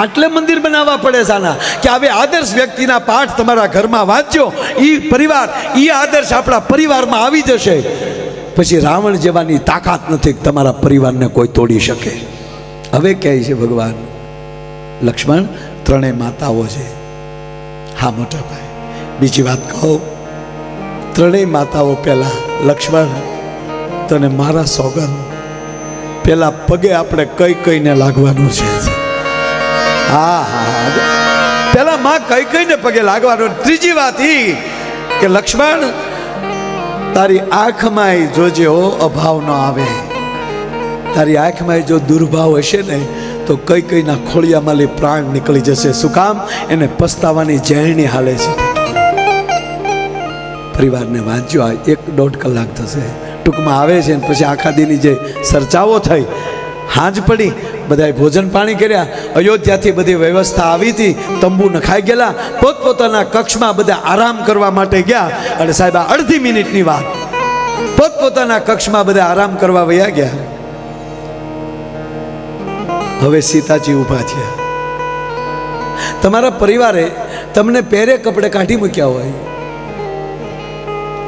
આટલે મંદિર બનાવવા પડે છે આના કે હવે આદર્શ વ્યક્તિના પાઠ તમારા ઘરમાં વાંચજો, એ પરિવાર, એ આદર્શ આપણા પરિવારમાં આવી જશે. પછી રાવણ જેવાની તાકાત નથી તમારા પરિવારને કોઈ તોડી શકે. હવે કહે છે ભગવાન, લક્ષ્મણ ત્રણેય માતાઓ છે. હા મોટા ભાઈ, બીજી વાત કહું, ત્રણેય માતાઓ પહેલા લક્ષ્મણ તને મારા સોગંદ, પેલા પગે આપણે કઈ કઈને લાગવાનું છે. હા હા, પેલા માં કઈ કઈને પગે લાગવાનું. ત્રીજી વાત એ કે લક્ષ્મણ તારી આંખમાં જોજે અભાવ ન આવે. તારી આંખમાં જો દુર્ભાવ હશે ને તો કઈ કઈના ખોળિયામાં પ્રાણ નીકળી જશે. શું કામ? એને પસ્તાવાની જહેણી હાલે છે. પરિવારને વાંચ્યો, આ 1-1.5 કલાક થશે ટૂંકમાં આવે છે. પછી આખા દીની જે ચર્ચાઓ થઈ, હાંજ પડી, બધાએ ભોજન પાણી કર્યા, અયોધ્યાથી બધી વ્યવસ્થા આવી હતી, તંબુ નખાઈ ગયેલા, પોતપોતાના કક્ષમાં બધા આરામ કરવા માટે ગયા. અને સાહેબ આ અડધી મિનિટની વાત, પોતપોતાના કક્ષમાં બધા આરામ કરવા વયા ગયા. હવે સીતાજી ઊભા થયા. તમારા પરિવારે તમને પહેરે કપડે કાઢી મૂક્યા હોય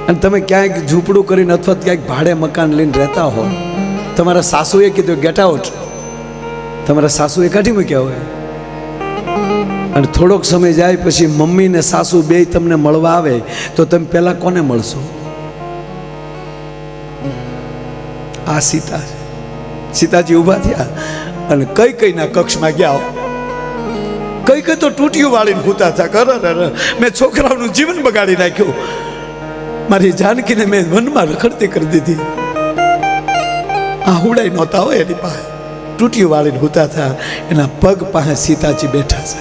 અને તમે ક્યાંક ઝૂંપડું કરીને અથવા ક્યાંક ભાડે મકાન લઈને રહેતા હો, તમારા સાસુએ કીધું ગેટ આઉટ, તમારા સાસુએ કાઢી મૂક્યા હોય, અને થોડોક સમય જાય પછી મમ્મી ને સાસુ બે તમને મળવા આવે તો તમે પહેલા કોને મળશો? આ સીતા છે. સીતાજી ઊભા થયા અને કઈ કઈના કક્ષમાં ગયા. કઈ કઈ તો ટૂટીઓ વાળીને ભૂતા હતા. કર મેં છોકરાઓનું જીવન બગાડી નાખ્યું, મારી જાનકીને મેં વનમાં રખડતી કરી દીધી. આ હુડાઈ નહોતા હોય એની પાસે, ટૂટીઓ વાળીને ભૂતા હતા. એના પગ પાસે સીતાજી બેઠા છે.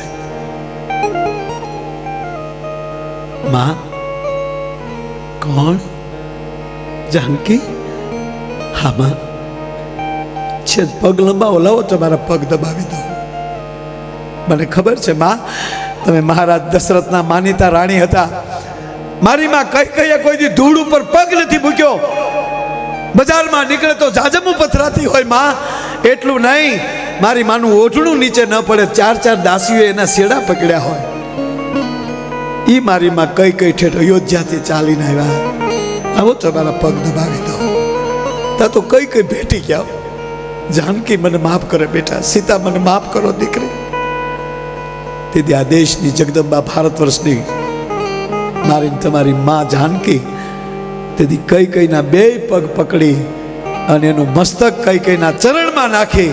માં કોણ? જાનકી? હા માં. છે પગ લંબાવો, લાવો તમારા પગ દબાવી દો. મને ખબર છે માં, તમે મહારાજ દશરથના માનીતા રાણી હતા. મારી માં કઈ કઈ કોઈ દી ધૂળ ઉપર પગ નથી મૂક્યો. બજારમાં નીકળે તો જાજમું પથરાતી હોય માં. એટલું નહીં, મારી માનું ઓઢણું નીચે ન પડે, 4 દાસીઓ એના શેડા પકડ્યા હોય. ઈ મારી માં કઈ કઈ ઠેઠ અયોધ્યાથી ચાલીને આવ્યા. આવો તમારા પગ દબાવી દો. તા તો કઈ કઈ ભેટી ગયા. જાનકી મને માફ કરે બેટા, સીતા મને માફ કરો દીકરી. તેથી આ દેશની જગદંબા, ભારત વર્ષની મારી તમારી માં જાનકી, તેથી કઈ કઈના 2 પગ પકડી અને એનું મસ્તક કઈ કઈના ચરણમાં નાખી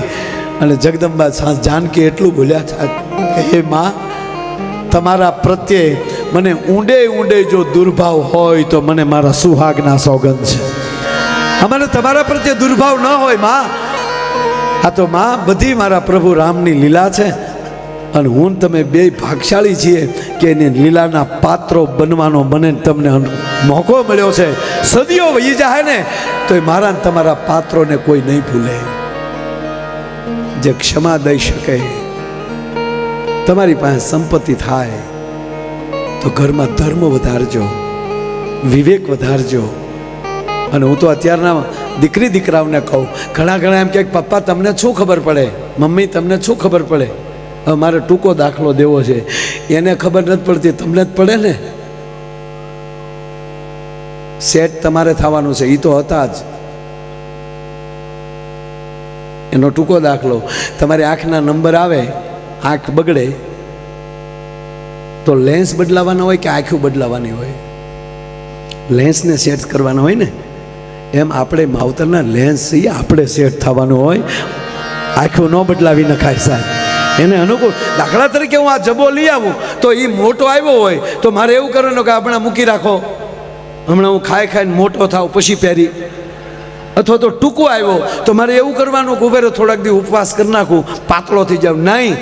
અને જગદંબા જાનકી એટલું બોલ્યા છે કે હે માં, તમારા પ્રત્યે મને ઊંડે ઊંડે જો દુર્ભાવ હોય તો મને મારા સુહાગના સોગંદ છે. અમારે તમારા પ્રત્યે દુર્ભાવ ન હોય માં. આ તો માં બધી મારા પ્રભુ રામની લીલા છે અને હું તમે 2 ભાગશાળી છીએ કે એની લીલાના પાત્રો બનવાનો મને તમને મોકો મળ્યો છે. સદીઓ વહી જાય ને તો મારા તમારા પાત્રોને કોઈ નહીં ભૂલે. જે ક્ષમા દઈ શકે, તમારી પાસે સંપત્તિ થાય તો ઘરમાં ધર્મ વધારજો, વિવેક વધારજો. અને હું તો અત્યારના દીકરી દીકરાઓને કહું, ઘણા એમ કે પપ્પા તમને શું ખબર પડે, મમ્મી તમને શું ખબર પડે. હવે મારે ટૂંકો દાખલો દેવો છે, એને ખબર નથી પડતી, તમને જ પડે ને. સેટ તમારે થવાનું છે, એ તો હતા જ. એનો ટૂંકો દાખલો, તમારી આંખના નંબર આવે, આંખ બગડે તો લેન્સ બદલાવાના હોય કે આંખો બદલાવાની હોય? લેન્સને સેટ કરવાના હોય ને. એમ આપણે માવતરના લેન્સ આપણે સેટ થવાનું હોય. આંખો ન બદલાવી નખાય સાહેબ, એને અનુકૂળ. દાખલા તરીકે હું આ જબો લઈ આવું તો એ મોટો આવ્યો હોય તો મારે એવું કરવાનું કે હમણાં મૂકી રાખો, હમણાં હું ખાઈને મોટો થાવ પછી પહેરી. અથવા તો ટૂંકો આવ્યો તો મારે એવું કરવાનું કે ઉભેરો થોડાક દી ઉપવાસ કરી નાખું, પાતળો થઈ જાવ. નહીં,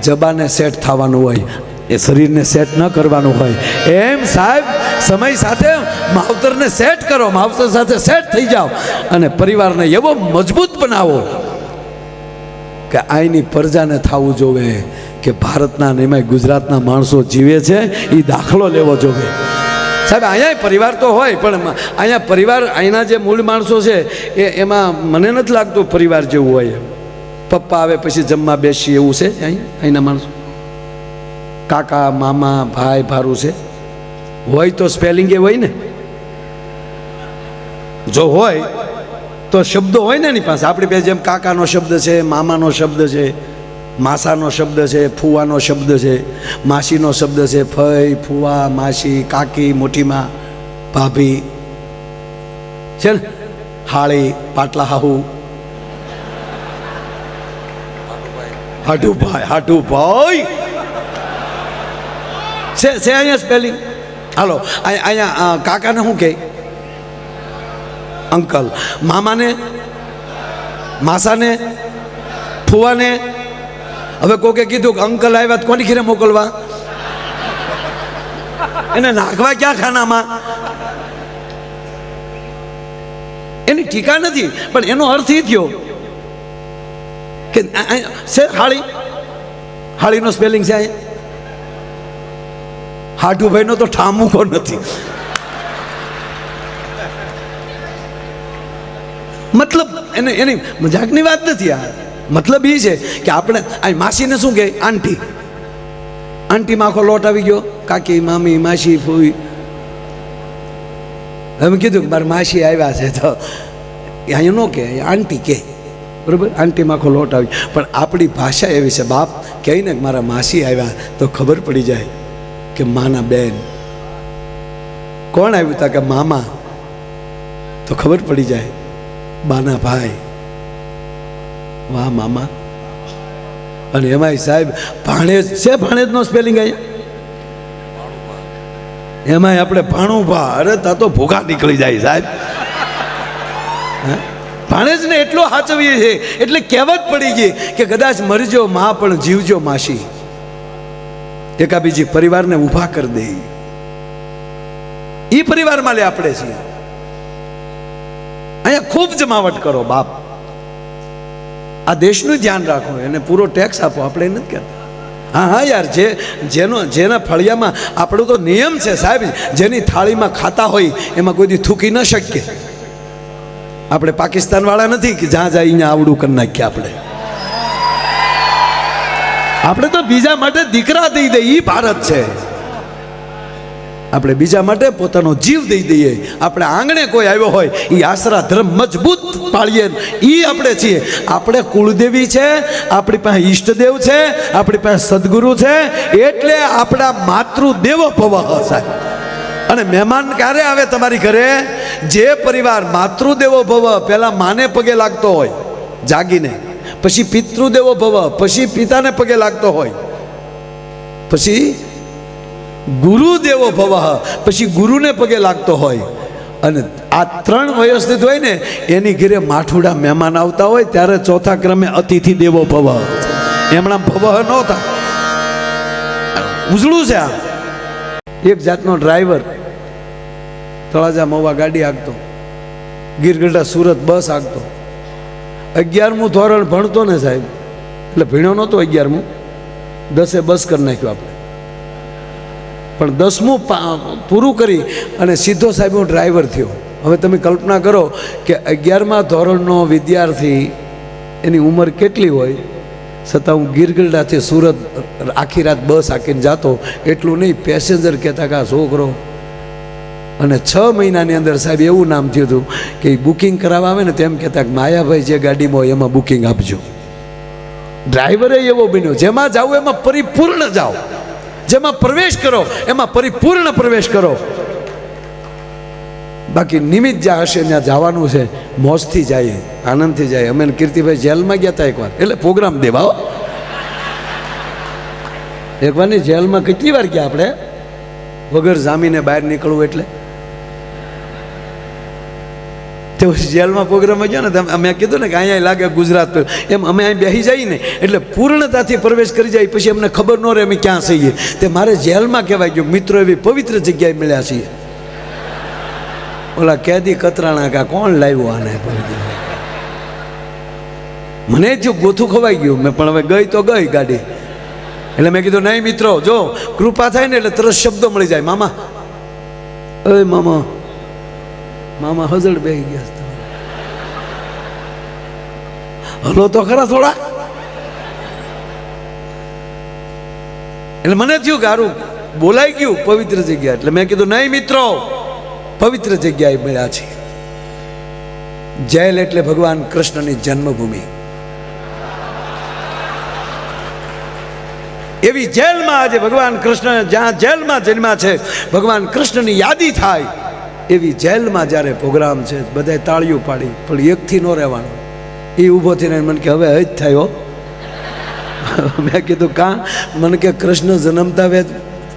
જબાને સેટ થવાનું હોય, એ શરીરને સેટ ન કરવાનું હોય. એમ સાહેબ સમય સાથે માવતરને સેટ કરો, માવતર સાથે સેટ થઈ જાઓ અને પરિવારને એવો મજબૂત બનાવો કે આઈની પ્રજાને થવું જોવે કે ભારતના અને એમાં ગુજરાતના માણસો જીવે છે, એ દાખલો લેવો જોવે. સાહેબ અહીંયા પરિવાર તો હોય પણ અહીંયા પરિવાર, અહીંના જે મૂળ માણસો છે એમાં મને નથી લાગતું પરિવાર જેવું હોય. પપ્પા આવે પછી જમવા બેસી એવું છે અહીંના માણસો. કાકા, મામા, ભાઈ, ભારું છે હોય તો સ્પેલિંગ એ હોય ને. જો હોય તો શબ્દો હોય ને એની પાસે. આપણી પાસે જેમ કાકાનો શબ્દ છે, મામાનો શબ્દ છે, માસાનો શબ્દ છે, ફુવાનો શબ્દ છે, માસીનો શબ્દ છે, ફઈ, ફુવા, માસી, કાકી, મોટીમાં, ભાભી છે ને, હાળી, પાટલા હાહુ, હાટુભાઈ છે અહીંયા સ્પેલિંગ. હાલો અહીંયા કાકાને શું કહે? અંકલ. મામાને, માસાને, ફુવાને. હવે કોકે કીધું કે અંકલ આવ્યા તો કોની ઘરે મોકલવા? એને નાખવા ક્યાં ખાનામાં? એની ટીકા નથી પણ એનો અર્થ એ થયો કે છે હાળી. હાળીનો સ્પેલિંગ છે અહીંયા. હાટુભાઈનો તો ઠામુકો નથી. મતલબ એની મજાકની વાત નથી આ. મતલબ એ છે કે આપણે આ માસીને શું કહે? આંટી. આંટીમાં આખો લોટ આવી ગયો. કાકી, મામી, માસી, ફૂઈ. એમ કીધું કે મારા માસી આવ્યા છે તો અહીંયા નો કે, આંટી કે, બરાબર? આંટીમાં આખો લોટ આવી. પણ આપણી ભાષા એવી છે, બાપ કહે ને કે મારા માસી આવ્યા તો ખબર પડી જાય કે માના બેન. કોણ આવ્યું તા કે મામા, તો ખબર પડી જાય બાના ભાઈ. વાહ મામા. અને એમાંય સાહેબ ભાણેજ છે. ભાણેજનો સ્પેલિંગ અહીંયા એમાંય આપણે ભાણુભા. અરે તા તો ભૂખા નીકળી જાય સાહેબ. ભાણેજને એટલો સાચવીએ છે એટલે કહેવત પડી ગઈ કે કદાચ મરજો મા પણ જીવજો માસી. એકા બીજી પરિવારને ઊભા કરી દે. એ પરિવારમાં લે આપણે છીએ. અહીંયા ખૂબ જમાવટ કરો બાપ, આ દેશનું ધ્યાન રાખો, એને પૂરો ટેક્સ આપો, આપણે નથી કહેતા. હા હા યાર, જેના ફળિયામાં આપણો તો નિયમ છે સાહેબ, જેની થાળીમાં ખાતા હોય એમાં કોઈ દી થૂકી ન શકીએ. આપણે પાકિસ્તાન વાળા નથી કે જ્યાં જાય અહીંયા આવડું કરી નાખીએ. આપણે તો બીજા માટે દીકરા દઈ દઈએ, એ ભારત છે. આપણે બીજા માટે પોતાનો જીવ દઈ દઈએ. આપણે આંગણે કોઈ આવ્યો હોય એ આશરા ધર્મ મજબૂત પાળીએ, એ આપણે છીએ. આપણે કુળદેવી છે, આપણી પાસે ઈષ્ટદેવ છે, આપણી પાસે સદગુરુ છે, એટલે આપણા માતૃદેવો ભવ સાહેબ. અને મહેમાન ક્યારે આવે તમારી ઘરે? જે પરિવાર માતૃદેવો ભવ પહેલા માને પગે લાગતો હોય જાગીને, પછી પિતૃદેવો ભવ, પછી પિતાને પગે લાગતો હોય, પછી ગુરુદેવો ભવ, પછી ગુરુને પગે લાગતો હોય, અને આ ત્રણ વ્યવસ્થિત હોય ને એની ઘરે માઠુડા મહેમાન આવતા હોય ત્યારે ચોથા ક્રમે અતિથિ દેવો ભવ. એમણા ભવ ન થાય, ઉજળું છે આ. એક જાતનો ડ્રાઈવર તળાજા મવા ગાડી હાંકતો, ગીરગઢડા સુરત બસ હાંકતો. 11મું ધોરણ ભણતો ને સાહેબ, એટલે ભણ્યો નહોતો 11મું, 10એ બસ કરી નાખ્યો આપણે. પણ 10મું પૂરું કરી અને સીધો સાહેબ હું ડ્રાઈવર થયો. હવે તમે કલ્પના કરો કે 11મા ધોરણનો વિદ્યાર્થી, એની ઉંમર કેટલી હોય, છતાં હું ગીરગઢડાથી સુરત આખી રાત બસ હાંકીને જાતો. એટલું નહીં, પેસેન્જર કહેતા કે આ છોકરો. અને 6 મહિનાની અંદર સાહેબ એવું નામ થયું હતું કે બુકિંગ કરાવવા આવે ને તેમ કહેતા કે માયાભાઈ જે ગાડીમાં હોય એમાં બુકિંગ આપજો. ડ્રાઈવરે એવો બન્યો, જેમાં જાઓ એમાં પરિપૂર્ણ જાઓ, જેમાં પ્રવેશ કરો એમાં પરિપૂર્ણ પ્રવેશ કરો. બાકી નિમિત્ત જ્યાં હશે ત્યાં જવાનું છે, મોજથી જાય, આનંદથી જાય. અમે કીર્તિભાઈ જેલમાં ગયા હતા એકવાર, એટલે પ્રોગ્રામ દેવા. એકવારની જેલમાં કેટલી વાર ગયા આપણે, વગર જામીને બહાર નીકળવું. એટલે તે જેલમાં પ્રોગ્રામમાં ગયા ને, અમે કીધું ને કે અહીંયા લાગે ગુજરાત, એમ અમે અહીં બેસી જઈએ ને એટલે પૂર્ણતાથી પ્રવેશ કરી જાય. પછી અમને ખબર ન રહે અમે ક્યાં છીએ. તે મારે જેલમાં કહેવાય ગયું, મિત્રો એવી પવિત્ર જગ્યાએ મળ્યા છીએ. ઓલા કેદી કતરાણા કા કોણ લાવ્યું આને, મને થયું ગોથું ખવાઈ ગયું. મેં પણ હવે ગઈ તો ગઈ ગાડી. એટલે મેં કીધું નહીં મિત્રો, જો કૃપા થાય ને એટલે તરત શબ્દો મળી જાય. મામા, અરે મામા, મામા હજળ બેસી ગયા, હલો તો ખરા થોડા. એટલે મને થયું કે હારું બોલાઈ ગયું પવિત્ર જગ્યા. એટલે મેં કીધું નહીં મિત્રો, પવિત્ર જગ્યાએ મળ્યા છે. જેલ એટલે ભગવાન કૃષ્ણની જન્મભૂમિ. એવી જેલમાં આજે ભગવાન કૃષ્ણ જ્યાં જેલમાં જન્મ્યા છે, ભગવાન કૃષ્ણની યાદી થાય એવી જેલમાં જ્યારે પ્રોગ્રામ છે, બધાએ તાળીઓ પાડી. પણ એકથી ન રહેવાનું. એ ઊભો થઈને મને કે હવે જ થયો. મેં કીધું કાં? મને કે કૃષ્ણ જન્મતા વેદ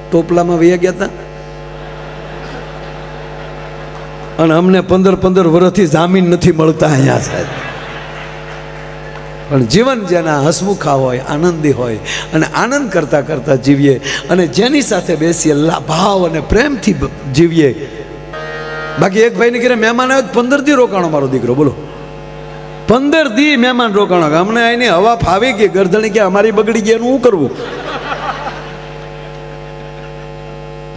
ટોપલામાં વહી ગયા હતા અને અમને 15 વર્ષથી જામીન નથી મળતા અહીંયા સાહેબ. પણ જીવન જેના હસમુખા હોય, આનંદી હોય અને આનંદ કરતા કરતા જીવીએ, અને જેની સાથે બેસીએ ભાવ અને પ્રેમથી જીવીએ. બાકી એક ભાઈને ઘરે મહેમાન આવ્યો, 15 દી રોકાણો મારો દીકરો. બોલો, 15 દી મહેમાન રોકાણો. અમને અહીંની હવા ફાવી ગઈ, ગરદણી કે અમારી બગડી ગઈ, એનું શું કરવું?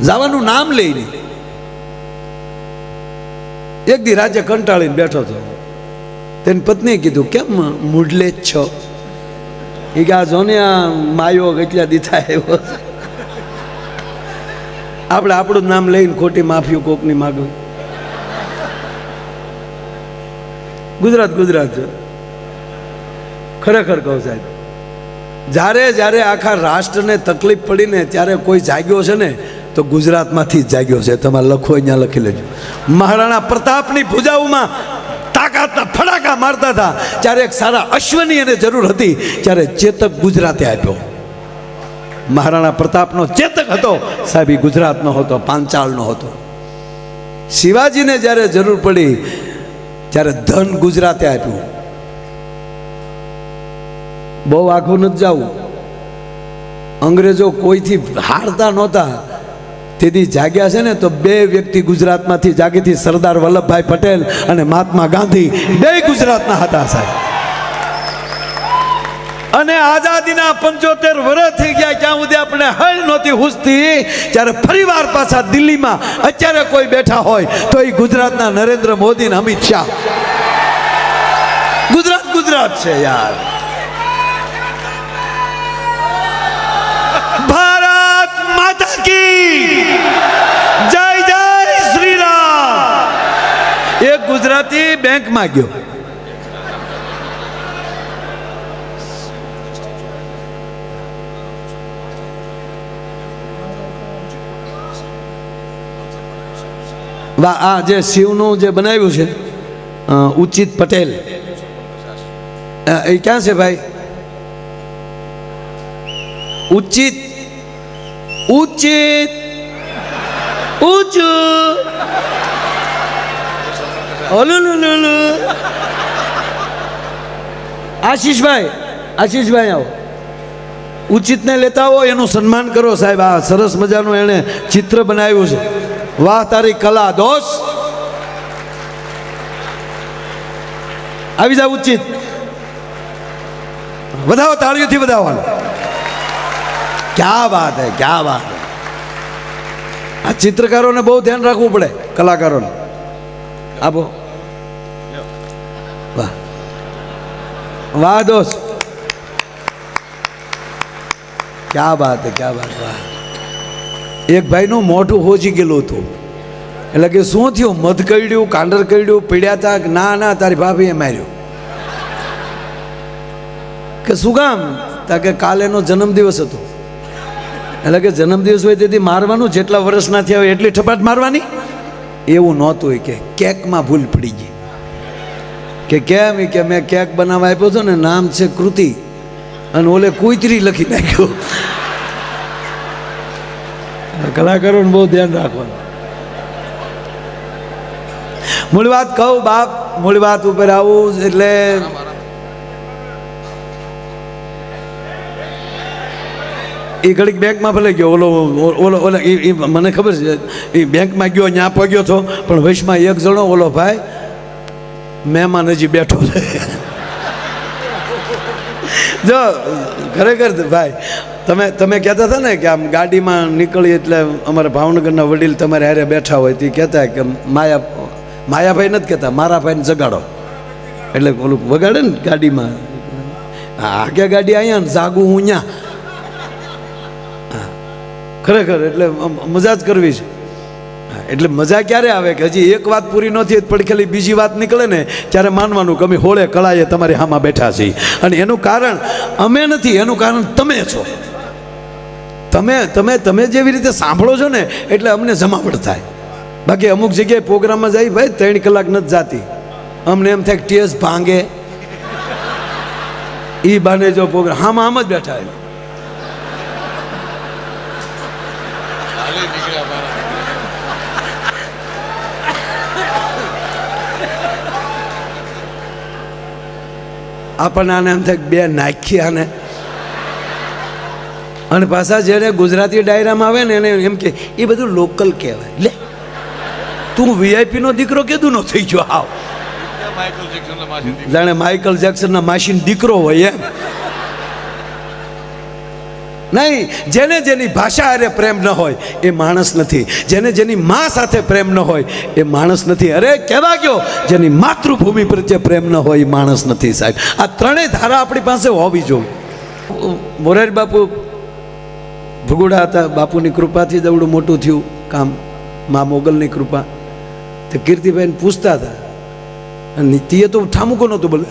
જવાનું નામ લઈને એક દી રાજ્ય કંટાળીને બેઠો હતો. તેની પત્નીએ કીધું કેમ મૂડલે જ છો? એ કે આ જો ને આ માયો કેટલા દીથા આવ્યો. આપણે આપણું નામ લઈને ખોટી માફીઓ કોકની માગવી. ગુજરાત ગુજરાત છે ખરેખર કહું સાહેબ. જ્યારે જ્યારે આખા રાષ્ટ્રને તકલીફ પડીને ત્યારે કોઈ જાગ્યો છે ને તો ગુજરાતમાંથી જ જાગ્યો છે. તમારે લખો, અહીંયા લખી લેજો. મહારાણા પ્રતાપની ભુજાઓમાં તાકાતના ફડાકા મારતા હતા, જ્યારે એક સારા અશ્વની એને જરૂર હતી ત્યારે ચેતક ગુજરાતે આપ્યો. મહારાણા પ્રતાપનો ચેતક હતો સાહેબ, એ ગુજરાતનો હતો, પાંચાળનો હતો. શિવાજીને જ્યારે જરૂર પડી ત્યારે ધન ગુજરાતે આપ્યું. બહુ આખું નથી જવું, અંગ્રેજો કોઈથી હારતા નહોતા. તેથી જાગ્યા છે ને તો બે વ્યક્તિ ગુજરાતમાંથી જાગીથી સરદાર વલ્લભભાઈ પટેલ અને મહાત્મા ગાંધી બે ગુજરાતના હતા સાહેબ. અને આઝાદીના 75 વર્ષ થઈ ગયા જ્યાં સુધી આપણે હળ નહોતી હુસતી, ત્યારે ફરીવાર પાછા દિલ્હીમાં અત્યારે કોઈ બેઠા હોય તો એ ગુજરાતના નરેન્દ્ર મોદી ને અમિત શાહ. ગુજરાત ગુજરાત છે યાર. ભારત માતા કી જય જય શ્રી રામ. એક ગુજરાતી બેંકમાં ગયો, આ જે શિવનું જે બનાવ્યું છે ઉચિત પટેલ, એ ક્યાં છે ભાઈ? ઉચિત ઉચિત ઊંચું ઓલુલુલુલુ. આશીષભાઈ આવો, ઉચિતને લેતા આવો, એનું સન્માન કરો સાહેબ. આ સરસ મજાનું એણે ચિત્ર બનાવ્યું છે. વાહ તારી કલા દોસ્ત. આવી જાવ ઉચિત, વધાવો, તાળીઓથી વધાવવાનું. ક્યા વાત હે, ક્યા વાત હે. આ ચિત્રકારોને બહુ ધ્યાન રાખવું પડે, કલાકારોને. આપો. વાહ વાહ દોસ્ત, ક્યા બાત હે, ક્યા બાત. વાહ. એક ભાઈનું મોઢું હોજી ગયેલું હતું, એટલે કે શું થયું? મધ કરડ્યું, કાંડર કરડ્યું, પીડ્યા હતા. ના ના, તારી ભાભીએ માર્યું. કે શું કામ? તા કે કાલે એનો જન્મદિવસ હતો. એટલે કે જન્મદિવસ હોય તેથી મારવાનું, જેટલા વર્ષના થયા હોય એટલી ઠપાટ મારવાની. એવું નહોતું કે કેકમાં ભૂલ પડી ગઈ. કે કેમ? કે મેં કેક બનાવવા આપ્યો હતો ને, નામ છે કૃતિ, અને ઓલે કુતરી લખી નાખ્યું. કલાકારોને બહુ ધ્યાન રાખવાનું. મૂળ વાત કહું બાપ, મૂળ વાત ઉપર આવું એટલે એ ઘડીક બેંકમાં ભલે ગયો, ઓલો એ મને ખબર છે, એ બેંકમાં ગયો, ત્યાં પગ્યો હતો, પણ વૈશમાં એક જણો ઓલો ભાઈ મહેમાન હજી બેઠો છે. જો ખરેખર ભાઈ, તમે કહેતા હતા ને કે આમ ગાડીમાં નીકળી એટલે અમારા ભાવનગરના વડીલ તમારે હારે બેઠા હોય તે કહેતા કે માયાભાઈ નથી કહેતા, મારા ભાઈને જગાડો. એટલે ઓલું વગાડે ને ગાડીમાં, આગે ગાડી અહીંયા ને જાગું હું ત્યાં. ખરેખર એટલે મજા જ કરવી છે. એટલે મજા ક્યારે આવે કે હજી એક વાત પૂરી નથી પડખેલી બીજી વાત નીકળે ને, ત્યારે માનવાનું કે અમે હોળે કળાએ તમારી હામાં બેઠા છીએ. અને એનું કારણ અમે નથી, એનું કારણ તમે છો. તમે જેવી રીતે સાંભળો છો ને એટલે અમને જમાવટ થાય. બાકી અમુક જગ્યાએ પ્રોગ્રામમાં જાય ભાઈ 3 કલાક નથી જાતી, અમને એમ થાય કે ટેસ ભાંગે. એ બાને જો પ્રોગ્રામ આમ જ બેઠા. આપણને આને એમ થાય બે નાખી આને. અને પાછા જેને ગુજરાતી ડાયરામાં આવે ને એને એમ કે એ બધું લોકલ કહેવાય. લે તું વીઆઈપી નો દીકરો કેદું નો થઈ ગયો? આવ જાણે માઇકલ જેક્સનના માસીનો દીકરો હોય એમ. નહીં, જેને જેની ભાષા હારે પ્રેમ ન હોય એ માણસ નથી. જેને જેની મા સાથે પ્રેમ ન હોય એ માણસ નથી. અરે કહેવા ગયો, જેની માતૃભૂમિ પ્રત્યે પ્રેમ ન હોય એ માણસ નથી સાહેબ. આ ત્રણેય ધારા આપણી પાસે હોવી જોઈએ. મોરારી બાપુ ભગુડા હતા, બાપુની કૃપાથી જ એવડું મોટું થયું કામ, મા મોગલની કૃપા. તે કીર્તિભાઈને પૂછતા હતા, અને તે તો ઠામુકો નહોતું બોલે.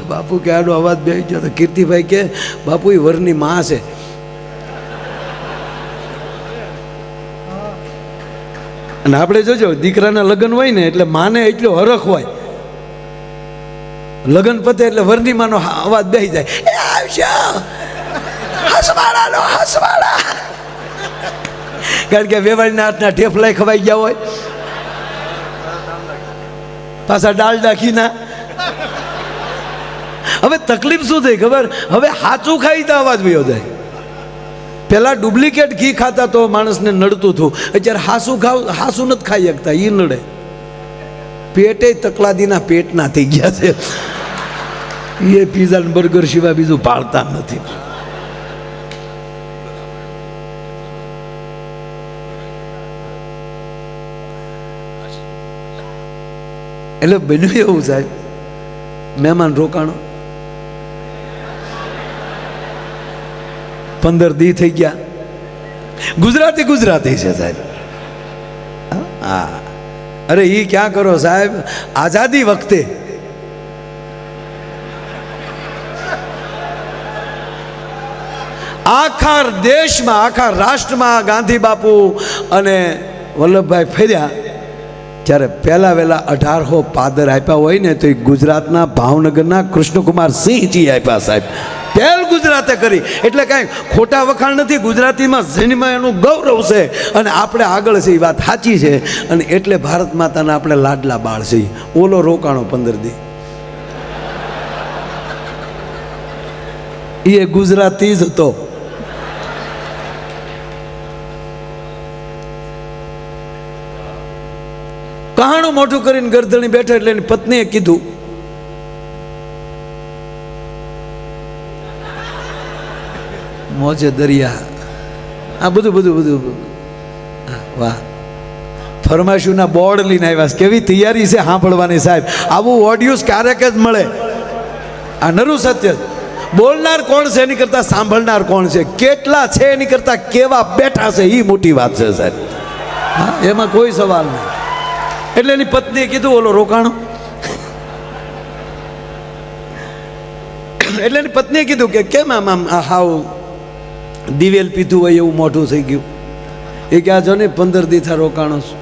બાપુ કે આનો અવાજ બેસી ગયો. તો કીર્તિભાઈ કે બાપુ એ વરની માં છે. અને આપણે જોજો દીકરાના લગ્ન હોય ને એટલે માને એટલો હરખ હોય, લગ્ન પતે એટલે વરની માનો અવાજ બેસી જાય. હસવાડા કારણ કે વેવાળીના હાથના ઠેફલાય ખવાઈ ગયા હોય, પાછા ડાલ ડાખીના. હવે તકલીફ શું થઈ ખબર, હવે હાચું ખાઈ તો અવાજ વયો જાય. પેલા ડુપ્લિકેટ ઘી ખાતા તો માણસને નડતું હતું, અત્યારે હાસું નથી ખાઈ શકતા, એ નડે. પેટે તકલાદીના પેટના થઈ ગયા છે, એ પીઝા ને બર્ગર સિવાય બીજું ભાળતા નથી. એટલે બન્યું એવું સાહેબ, મહેમાન રોકાણો 15 દી થઈ ગયા. ગુજરાતી છે સાહેબ. હા, અરે એ ક્યાં કરો સાહેબ, આઝાદી વખતે આખા દેશમાં આખા રાષ્ટ્રમાં ગાંધી બાપુ અને વલ્લભભાઈ ફેર્યા ત્યારે પહેલા વહેલા 1800 પાદર આપ્યા હોય ને તો એ ગુજરાતના ભાવનગરના કૃષ્ણકુમાર સિંહજી આપ્યા સાહેબ. પહેલ ગુજરાતે કરી, એટલે કાંઈ ખોટા વખાણ નથી. ગુજરાતીમાં જન્મ એનું ગૌરવ છે અને આપણે આગળ છે, એ વાત સાચી છે. અને એટલે ભારત માતાના આપણે લાડલા બાળ છે. ઓલો રોકાણો 15 દી, એ ગુજરાતી જ હતો. કહાણું મોટું કરીને ગરદણી બેઠા એટલે એની પત્નીએ કીધું, મોજે દરિયા, આ બધું વાહ. ફરમાઈશોના બોર્ડ લઈને આવ્યા, કેવી તૈયારી છે સાંભળવાની સાહેબ. આવું ઓડિયોસ ક્યારેક જ મળે. આ નરું સત્ય. બોલનાર કોણ છે એની કરતા સાંભળનાર કોણ છે, કેટલા છે એની કરતા કેવા બેઠા છે, એ મોટી વાત છે સાહેબ. હા, એમાં કોઈ સવાલ નહીં. એટલે એની પત્નીએ કીધું ઓલો રોકાણો, એટલે એની પત્નીએ કીધું કે કેમ આમ હાવ દિવેલ પીધું હોય એવું મોઢું થઈ ગયું. એ કે આ જો ને 15 દી થા રોકાણો છું.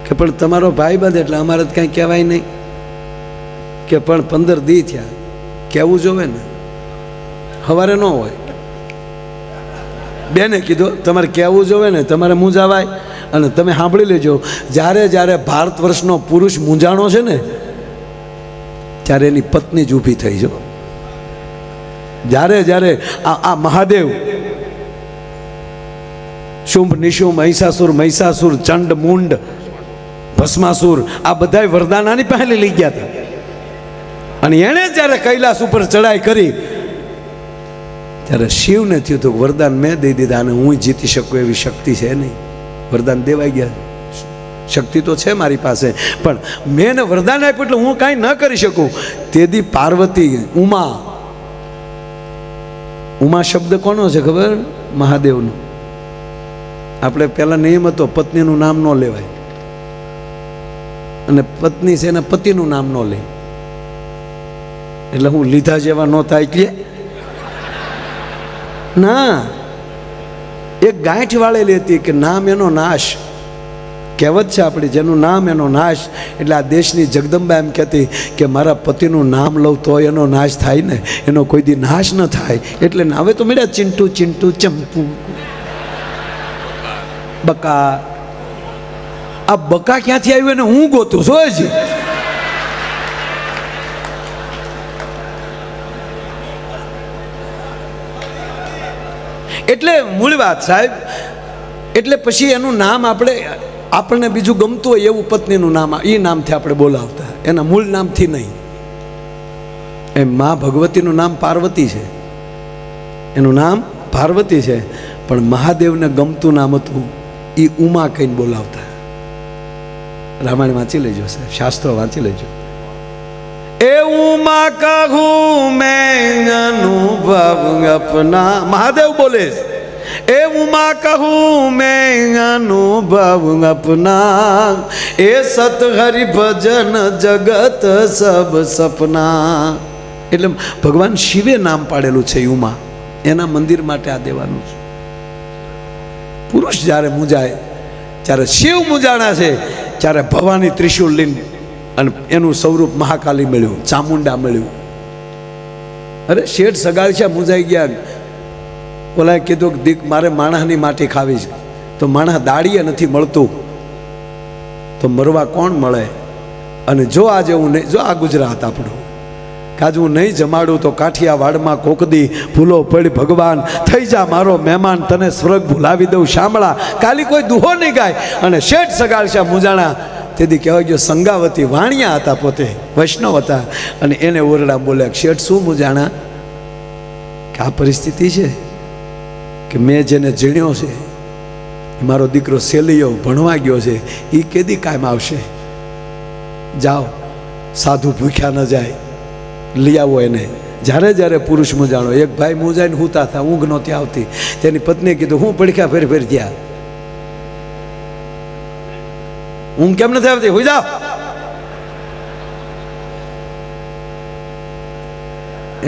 કે પણ તમારો ભાઈ બંધ એટલે અમારે તો કાંઈ કહેવાય નહીં. કે પણ 15 દી થયા, કહેવું જોવે ને, સવારે ન હોય. બેને કીધું તમારે કહેવું જોવે ને, તમારે મૂંઝાવાય. અને તમે સાંભળી લેજો, જ્યારે ભારત વર્ષનો પુરુષ મૂંઝાણો છે ને ત્યારે એની પત્ની જ ઊભી થઈ. જો જ્યારે આ મહાદેવ, શુંભ નિશુંભ, મહિષાસુર, ચંડ મુંડ, ભસ્માસુર, આ બધા વરદાનાની પહેલે લઈ ગયા હતા. અને એણે જ્યારે કૈલાસ ઉપર ચડાઈ કરી ત્યારે શિવને થયું હતું વરદાન મેં દઈ દીધા અને હું જીતી શકું એવી શક્તિ છે નહીં. વરદાન દેવાઈ ગયા, શક્તિ તો છે મારી પાસે, પણ મેં એને વરદાન આપ્યું એટલે હું કાંઈ ન કરી શકું. તેથી પાર્વતી, ઉમા શબ્દ કોનો છે ખબર? મહાદેવનો. આપણે પહેલા નિયમ હતો પત્નીનું નામ ન લેવાય, અને પત્ની છે એના પતિનું નામ ન લે. એટલે હું લીધા જેવા ન થાય કે ના, એક ગાંઠ વાળેલી હતી કે નામ એનો નાશ. કહેવત છે આપણી, જેનું નામ એનો નાશ. એટલે આ દેશની જગદંબા એમ કહેતી કે મારા પતિનું નામ લઉં તો એનો નાશ થાય ને, એનો કોઈ દી નાશ ન થાય. એટલે હવે તો મળ્યા ચિંટુ ચંપુ, બકા. આ બકા ક્યાંથી આવ્યું એને હું ગોતું છું હજી. એટલે મૂળ વાત સાહેબ. એટલે પછી એનું નામ આપણને બીજું ગમતું હોય એવું પત્નીનું નામ, એ નામથી આપણે બોલાવતા, એના મૂળ નામથી નહીં. એ મા ભગવતીનું નામ પાર્વતી છે, એનું નામ પાર્વતી છે, પણ મહાદેવને ગમતું નામ હતું એ ઉમા કહીને બોલાવતા. રામાયણ વાંચી લેજો સાહેબ, શાસ્ત્રો વાંચી લેજો. એ ઉમા કહું મેં અનુભવ અપના, મહાદેવ બોલે. એ ઉમા કહું મેં અનુભવ અપના, એ સત હરિ ભજન જગત સબ સપના. એટલે ભગવાન શિવે નામ પાડેલું છે ઉમા, એના મંદિર માટે આ દેવાનું છે. પુરુષ જ્યારે મૂંઝાય, જ્યારે શિવ મૂંઝાણા છે ત્યારે ભવાની ત્રિશુલ લઈને, અને એનું સ્વરૂપ મહાકાલી મળ્યું, ચામુંડા મળ્યું. અરે શેઠ સગાળિયા મૂંઝાઈ ગયા. ઓલાએ કીધું કે દીક મારે માણસની માટી ખાવી છે, તો માણસ દાડીએ નથી મળતું, તો મરવા કોણ મળે? અને જો આજે હું નહીં, જો આ ગુજરાત આપણું કે આજ હું નહીં જમાડું તો કાઠિયાવાડમાં કોકદી ભૂલો પડી ભગવાન થઈ જા મારો મહેમાન તને સ્વર્ગ ભૂલાવી દઉં શામળા કાલી કોઈ દુહો નહીં ગાય. અને શેઠ સગાડશા મુજાણા તેથી કહેવાય ગયો સંગાવતી વાણિયા હતા, પોતે વૈષ્ણવ હતા. અને એને ઓરડા બોલ્યા, શેઠ શું મુજાણા કે આ પરિસ્થિતિ છે કે મેં જેને જીણ્યો છે મારો દીકરો સેલિયો ભણવા ગયો છે, એ કેદી કાયમ આવશે? જાઓ, સાધુ ભૂખ્યા ન જાય, લઈ આવો એને. જ્યારે જ્યારે પુરુષ મૂંઝાણો, એક ભાઈ મૂંઝાઈને હુતા હતા, ઊંઘ નહોતી આવતી, તેની પત્નીએ કીધું હું પડખ્યા ફેર ફેર થયા, ઊંઘ કેમ નથી આવતી, હુઈ જાઓ.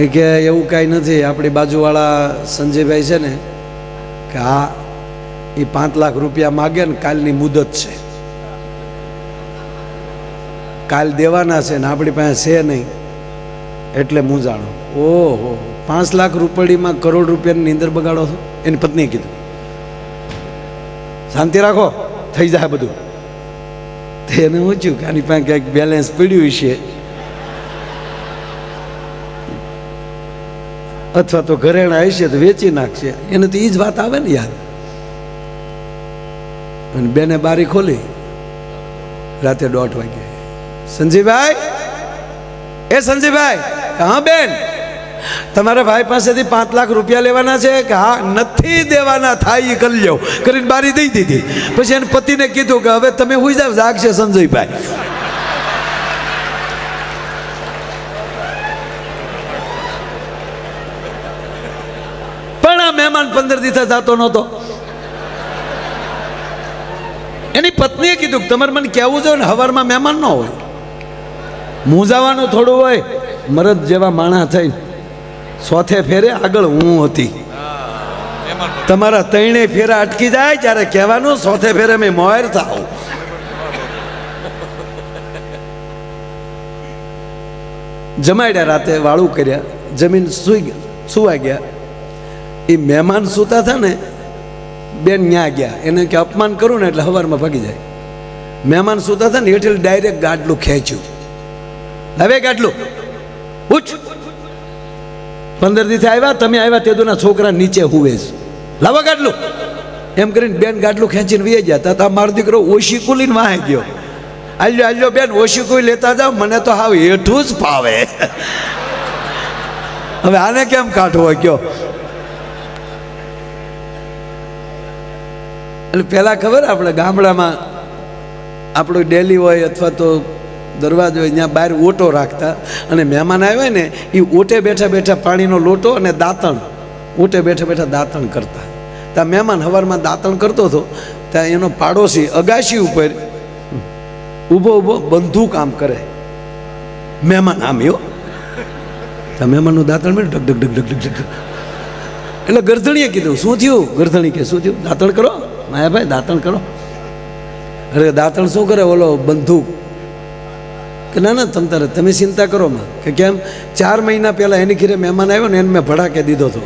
એ કે એવું કાંઈ નથી, આપણી બાજુવાળા સંજયભાઈ છે ને કે હા એ 5 લાખ રૂપિયા માગે ને કાલની મુદત છે, કાલ દેવાના છે ને આપણી પાસે છે નહીં એટલે મૂંઝાણો. ઓહો, 5 લાખ રૂપિયામાં કરોડ રૂપિયાની નીંદર બગાડો છો? એની પત્નીએ કીધું શાંતિ રાખો, થઈ જાય બધું. એને ઊંચ્યું કે આની પાસે ક્યાંક બેલેન્સ પડ્યું છે, અથવા તો ઘરેણા હશે તો વેચી નાખશે. એને તો એ જ વાત આવે ને યાર. અને બેને બારી ખોલી, રાતે 1:30 વાગે, સંજીભાઈ, એ સંજીભાઈ, હા બેન, તમારા ભાઈ પાસેથી 5 લાખ રૂપિયા લેવાના છે કે હા? નથી દેવાના, થાય એ કરી લ્યો કરીને બારી દઈ દીધી. પછી એને પતિને કીધું કે હવે તમે હુઈ જાવ, જાગશે સંજયભાઈ. પણ આ મહેમાન 15 દિવસ જતો નહોતો. એની પત્નીએ કીધું કે તમારે મને કહેવું જોઈએ ને, હવારમાં મહેમાન ન હોય, મૂંઝાવાનું થોડું હોય. મરદ જેવા માણા થઈ 100 ફેરે આગળ હું હતી, તમારા 3 ફેરા અટકી જાય ત્યારે કહેવાનું 100 ફેરે મેં મોર થાવ. જમાડ્યા, રાતે વાળું કર્યા, જમીન સુવા ગયા. એ મહેમાન સૂતા હતા ને, બેન ન્યા ગયા, એને કે અપમાન કરું ને એટલે હવારમાં ભાગી જાય. મહેમાન સૂતા હતા ને એટલે ડાયરેક્ટ ગાડલું ખેંચ્યું, હવે ગાડલું ઉઠ, 15 દિવસે આવ્યા, તમે આવ્યા તેદુના છોકરા નીચે હુવે છે, લાવો ગાડલું. એમ કરીને બેન ગાડલું ખેંચીને વી ગયા. તા મારો દીકરો ઓછી કુલીને વાહે ગયો, આલ્યો આલ્યો બેન ઓછી કોઈ લેતા જાવ, મને તો હાવ હેઠું જ ફાવે. હવે આને કેમ કાઢવો કયો? એટલે પહેલાં ખબર, આપણે ગામડામાં આપણું ડેલી હોય અથવા તો દરવાજો હોય, ત્યાં બહાર ઓટો રાખતા, અને મહેમાન આવ્યા ને એ ઓટે બેઠા બેઠા પાણીનો લોટો અને દાંતણ, ઓટે બેઠા બેઠા દાંતણ કરતા. ત્યાં મહેમાન સવારમાં દાંતણ કરતો હતો, ત્યાં એનો પાડોશી અગાશી ઉપર ઊભો ઊભો બંદૂક આમ કરે, મહેમાન આમ યો, ત્યાં મહેમાનનું દાંતણ મળ્યું ઢગ ઢગ ઢગ ઢગ ઢગ. એટલે ગરધણીએ કીધું શું થયું? ગરધણી કે શું થયું? દાંતણ કરો માયાભાઈ, દાંતણ કરો. અરે દાંતણ શું કરે? ઓલો બંદૂક. કે ના ના તમ તારે, તમે ચિંતા કરો માં. કે કેમ? 4 મહિના પહેલાં એની ઘરે મહેમાન આવ્યો ને, એને મેં ભડાકે દીધો હતો,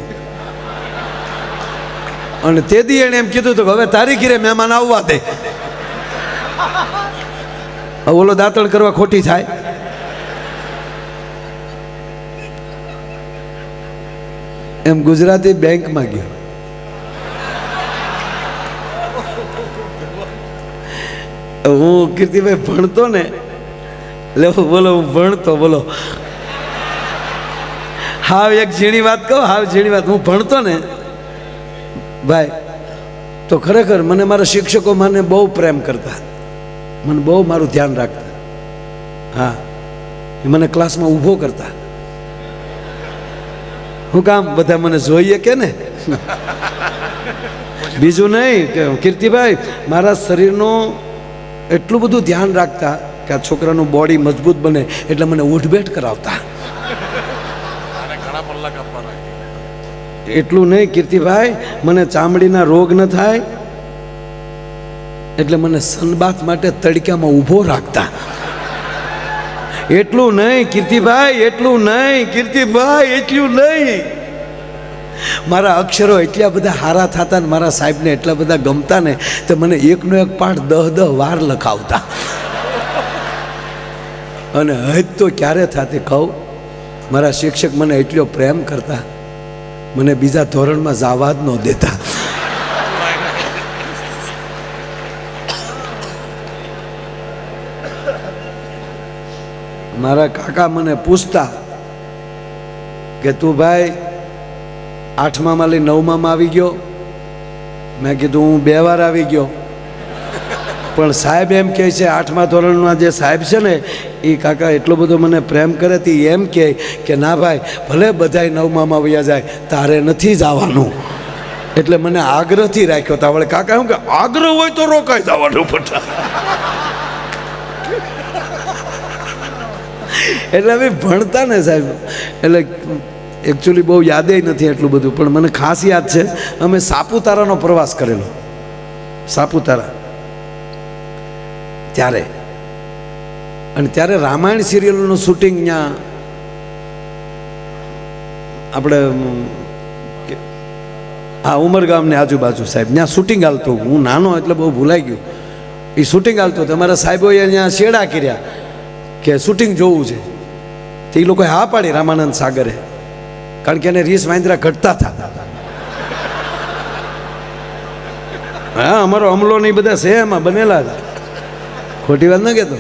અને તે દી એણે એમ કીધું હતું કે હવે તારી ઘરે મહેમાન આવવા દે. ઓલો દાંતણ કરવા ખોટી થાય? એમ ગુજરાતી બેંકમાં ગયો, હું કીર્તિભાઈ ભણતો ને, એટલે બોલો હું ભણતો, બોલો હાવ એક ઝીણી વાત કહું, હાવ ઝીણી વાત. હું ભણતો ને ભાઈ, તો ખરેખર મને મારા શિક્ષકો મને બહુ પ્રેમ કરતા, મને બહુ મારું ધ્યાન રાખતા. હા, એ મને ક્લાસમાં ઊભો કરતા. હું કામ? બધા મને જોઈએ કે ને, બીજું નહીં. કે કીર્તિભાઈ મારા શરીરનું એટલું બધું ધ્યાન રાખતા કે આ છોકરાનું બોડી મજબૂત બને, એટલે મને ઉઠબેઠ કરાવતા. એટલું નહીં કીર્તિભાઈ, મને ચામડીના રોગ ન થાય એટલે મને સનબાથ માટે તડકામાં ઊભો રાખતા. એટલું નહીં કીર્તિભાઈ, એટલું નહીં કીર્તિભાઈ, એટલું નહીં. મારા અક્ષરો એટલા બધા સારા થતા ને મારા સાહેબને એટલા બધા ગમતા ને, તો મને એકનો એક પાઠ 10 વાર લખાવતા. અને હજ તો ક્યારે થતી કહું? મારા શિક્ષક મને એટલો પ્રેમ કરતા, મને બીજા ધોરણમાં જવા જ ન દેતા. મારા કાકા મને પૂછતા કે તું ભાઈ 8માં લઈ 9માં આવી ગયો? મેં કીધું હું 2 વાર આવી ગયો. પણ સાહેબ એમ કહે છે 8મા ધોરણના જે સાહેબ છે ને એ કાકા એટલો બધો મને પ્રેમ કરે તે એમ કહે કે ના ભાઈ ભલે બધાય 9માં વયા જાય તારે નથી જવાનું. એટલે મને આગ્રહથી રાખ્યો તા. વળે કાકા એમ કે આગ્રહ હોય તો રોકાઈ જવાનું પટા. એટલે અમે ભણતા ને સાહેબ, એટલે એકચ્યુઅલી બહુ યાદે નથી એટલું બધું, પણ મને ખાસ યાદ છે અમે સાપુતારાનો પ્રવાસ કરેલો. સાપુતારા ત્યારે, અને ત્યારે રામાયણ સિરિયલનું શૂટિંગ ત્યાં આપણે હા ઉમરગામની આજુબાજુ સાહેબ ત્યાં શૂટિંગ હાલતું. હું નાનો એટલે બહુ ભૂલાઈ ગયું. એ શૂટિંગ હાલતું. તમારા સાહેબોએ ત્યાં શેડા કર્યા કે શૂટિંગ જોવું છે. તો એ લોકોએ હા પાડી રામાનંદ સાગરે, કારણ કે એને રીસ વાંદરા ઘટતા હતા. હા અમારો અમલો ને બધા છે એમાં બનેલા હતા. ખોટી વાત ન કહેતો.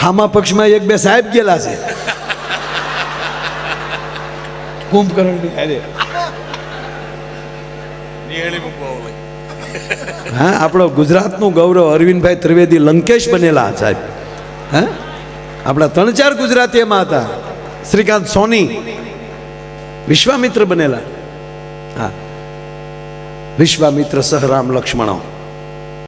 હામા પક્ષમાં 1-2 સાહેબ ગયેલા છે કુંભકર્ણની હારે. હા આપણો ગુજરાતનું ગૌરવ અરવિંદભાઈ ત્રિવેદી લંકેશ બનેલા સાહેબ. હા આપણા 3-4 ગુજરાતી એમાં હતા. શ્રીકાંત સોની વિશ્વામિત્ર બનેલા. હા વિશ્વામિત્ર સહ રામ લક્ષ્મણો.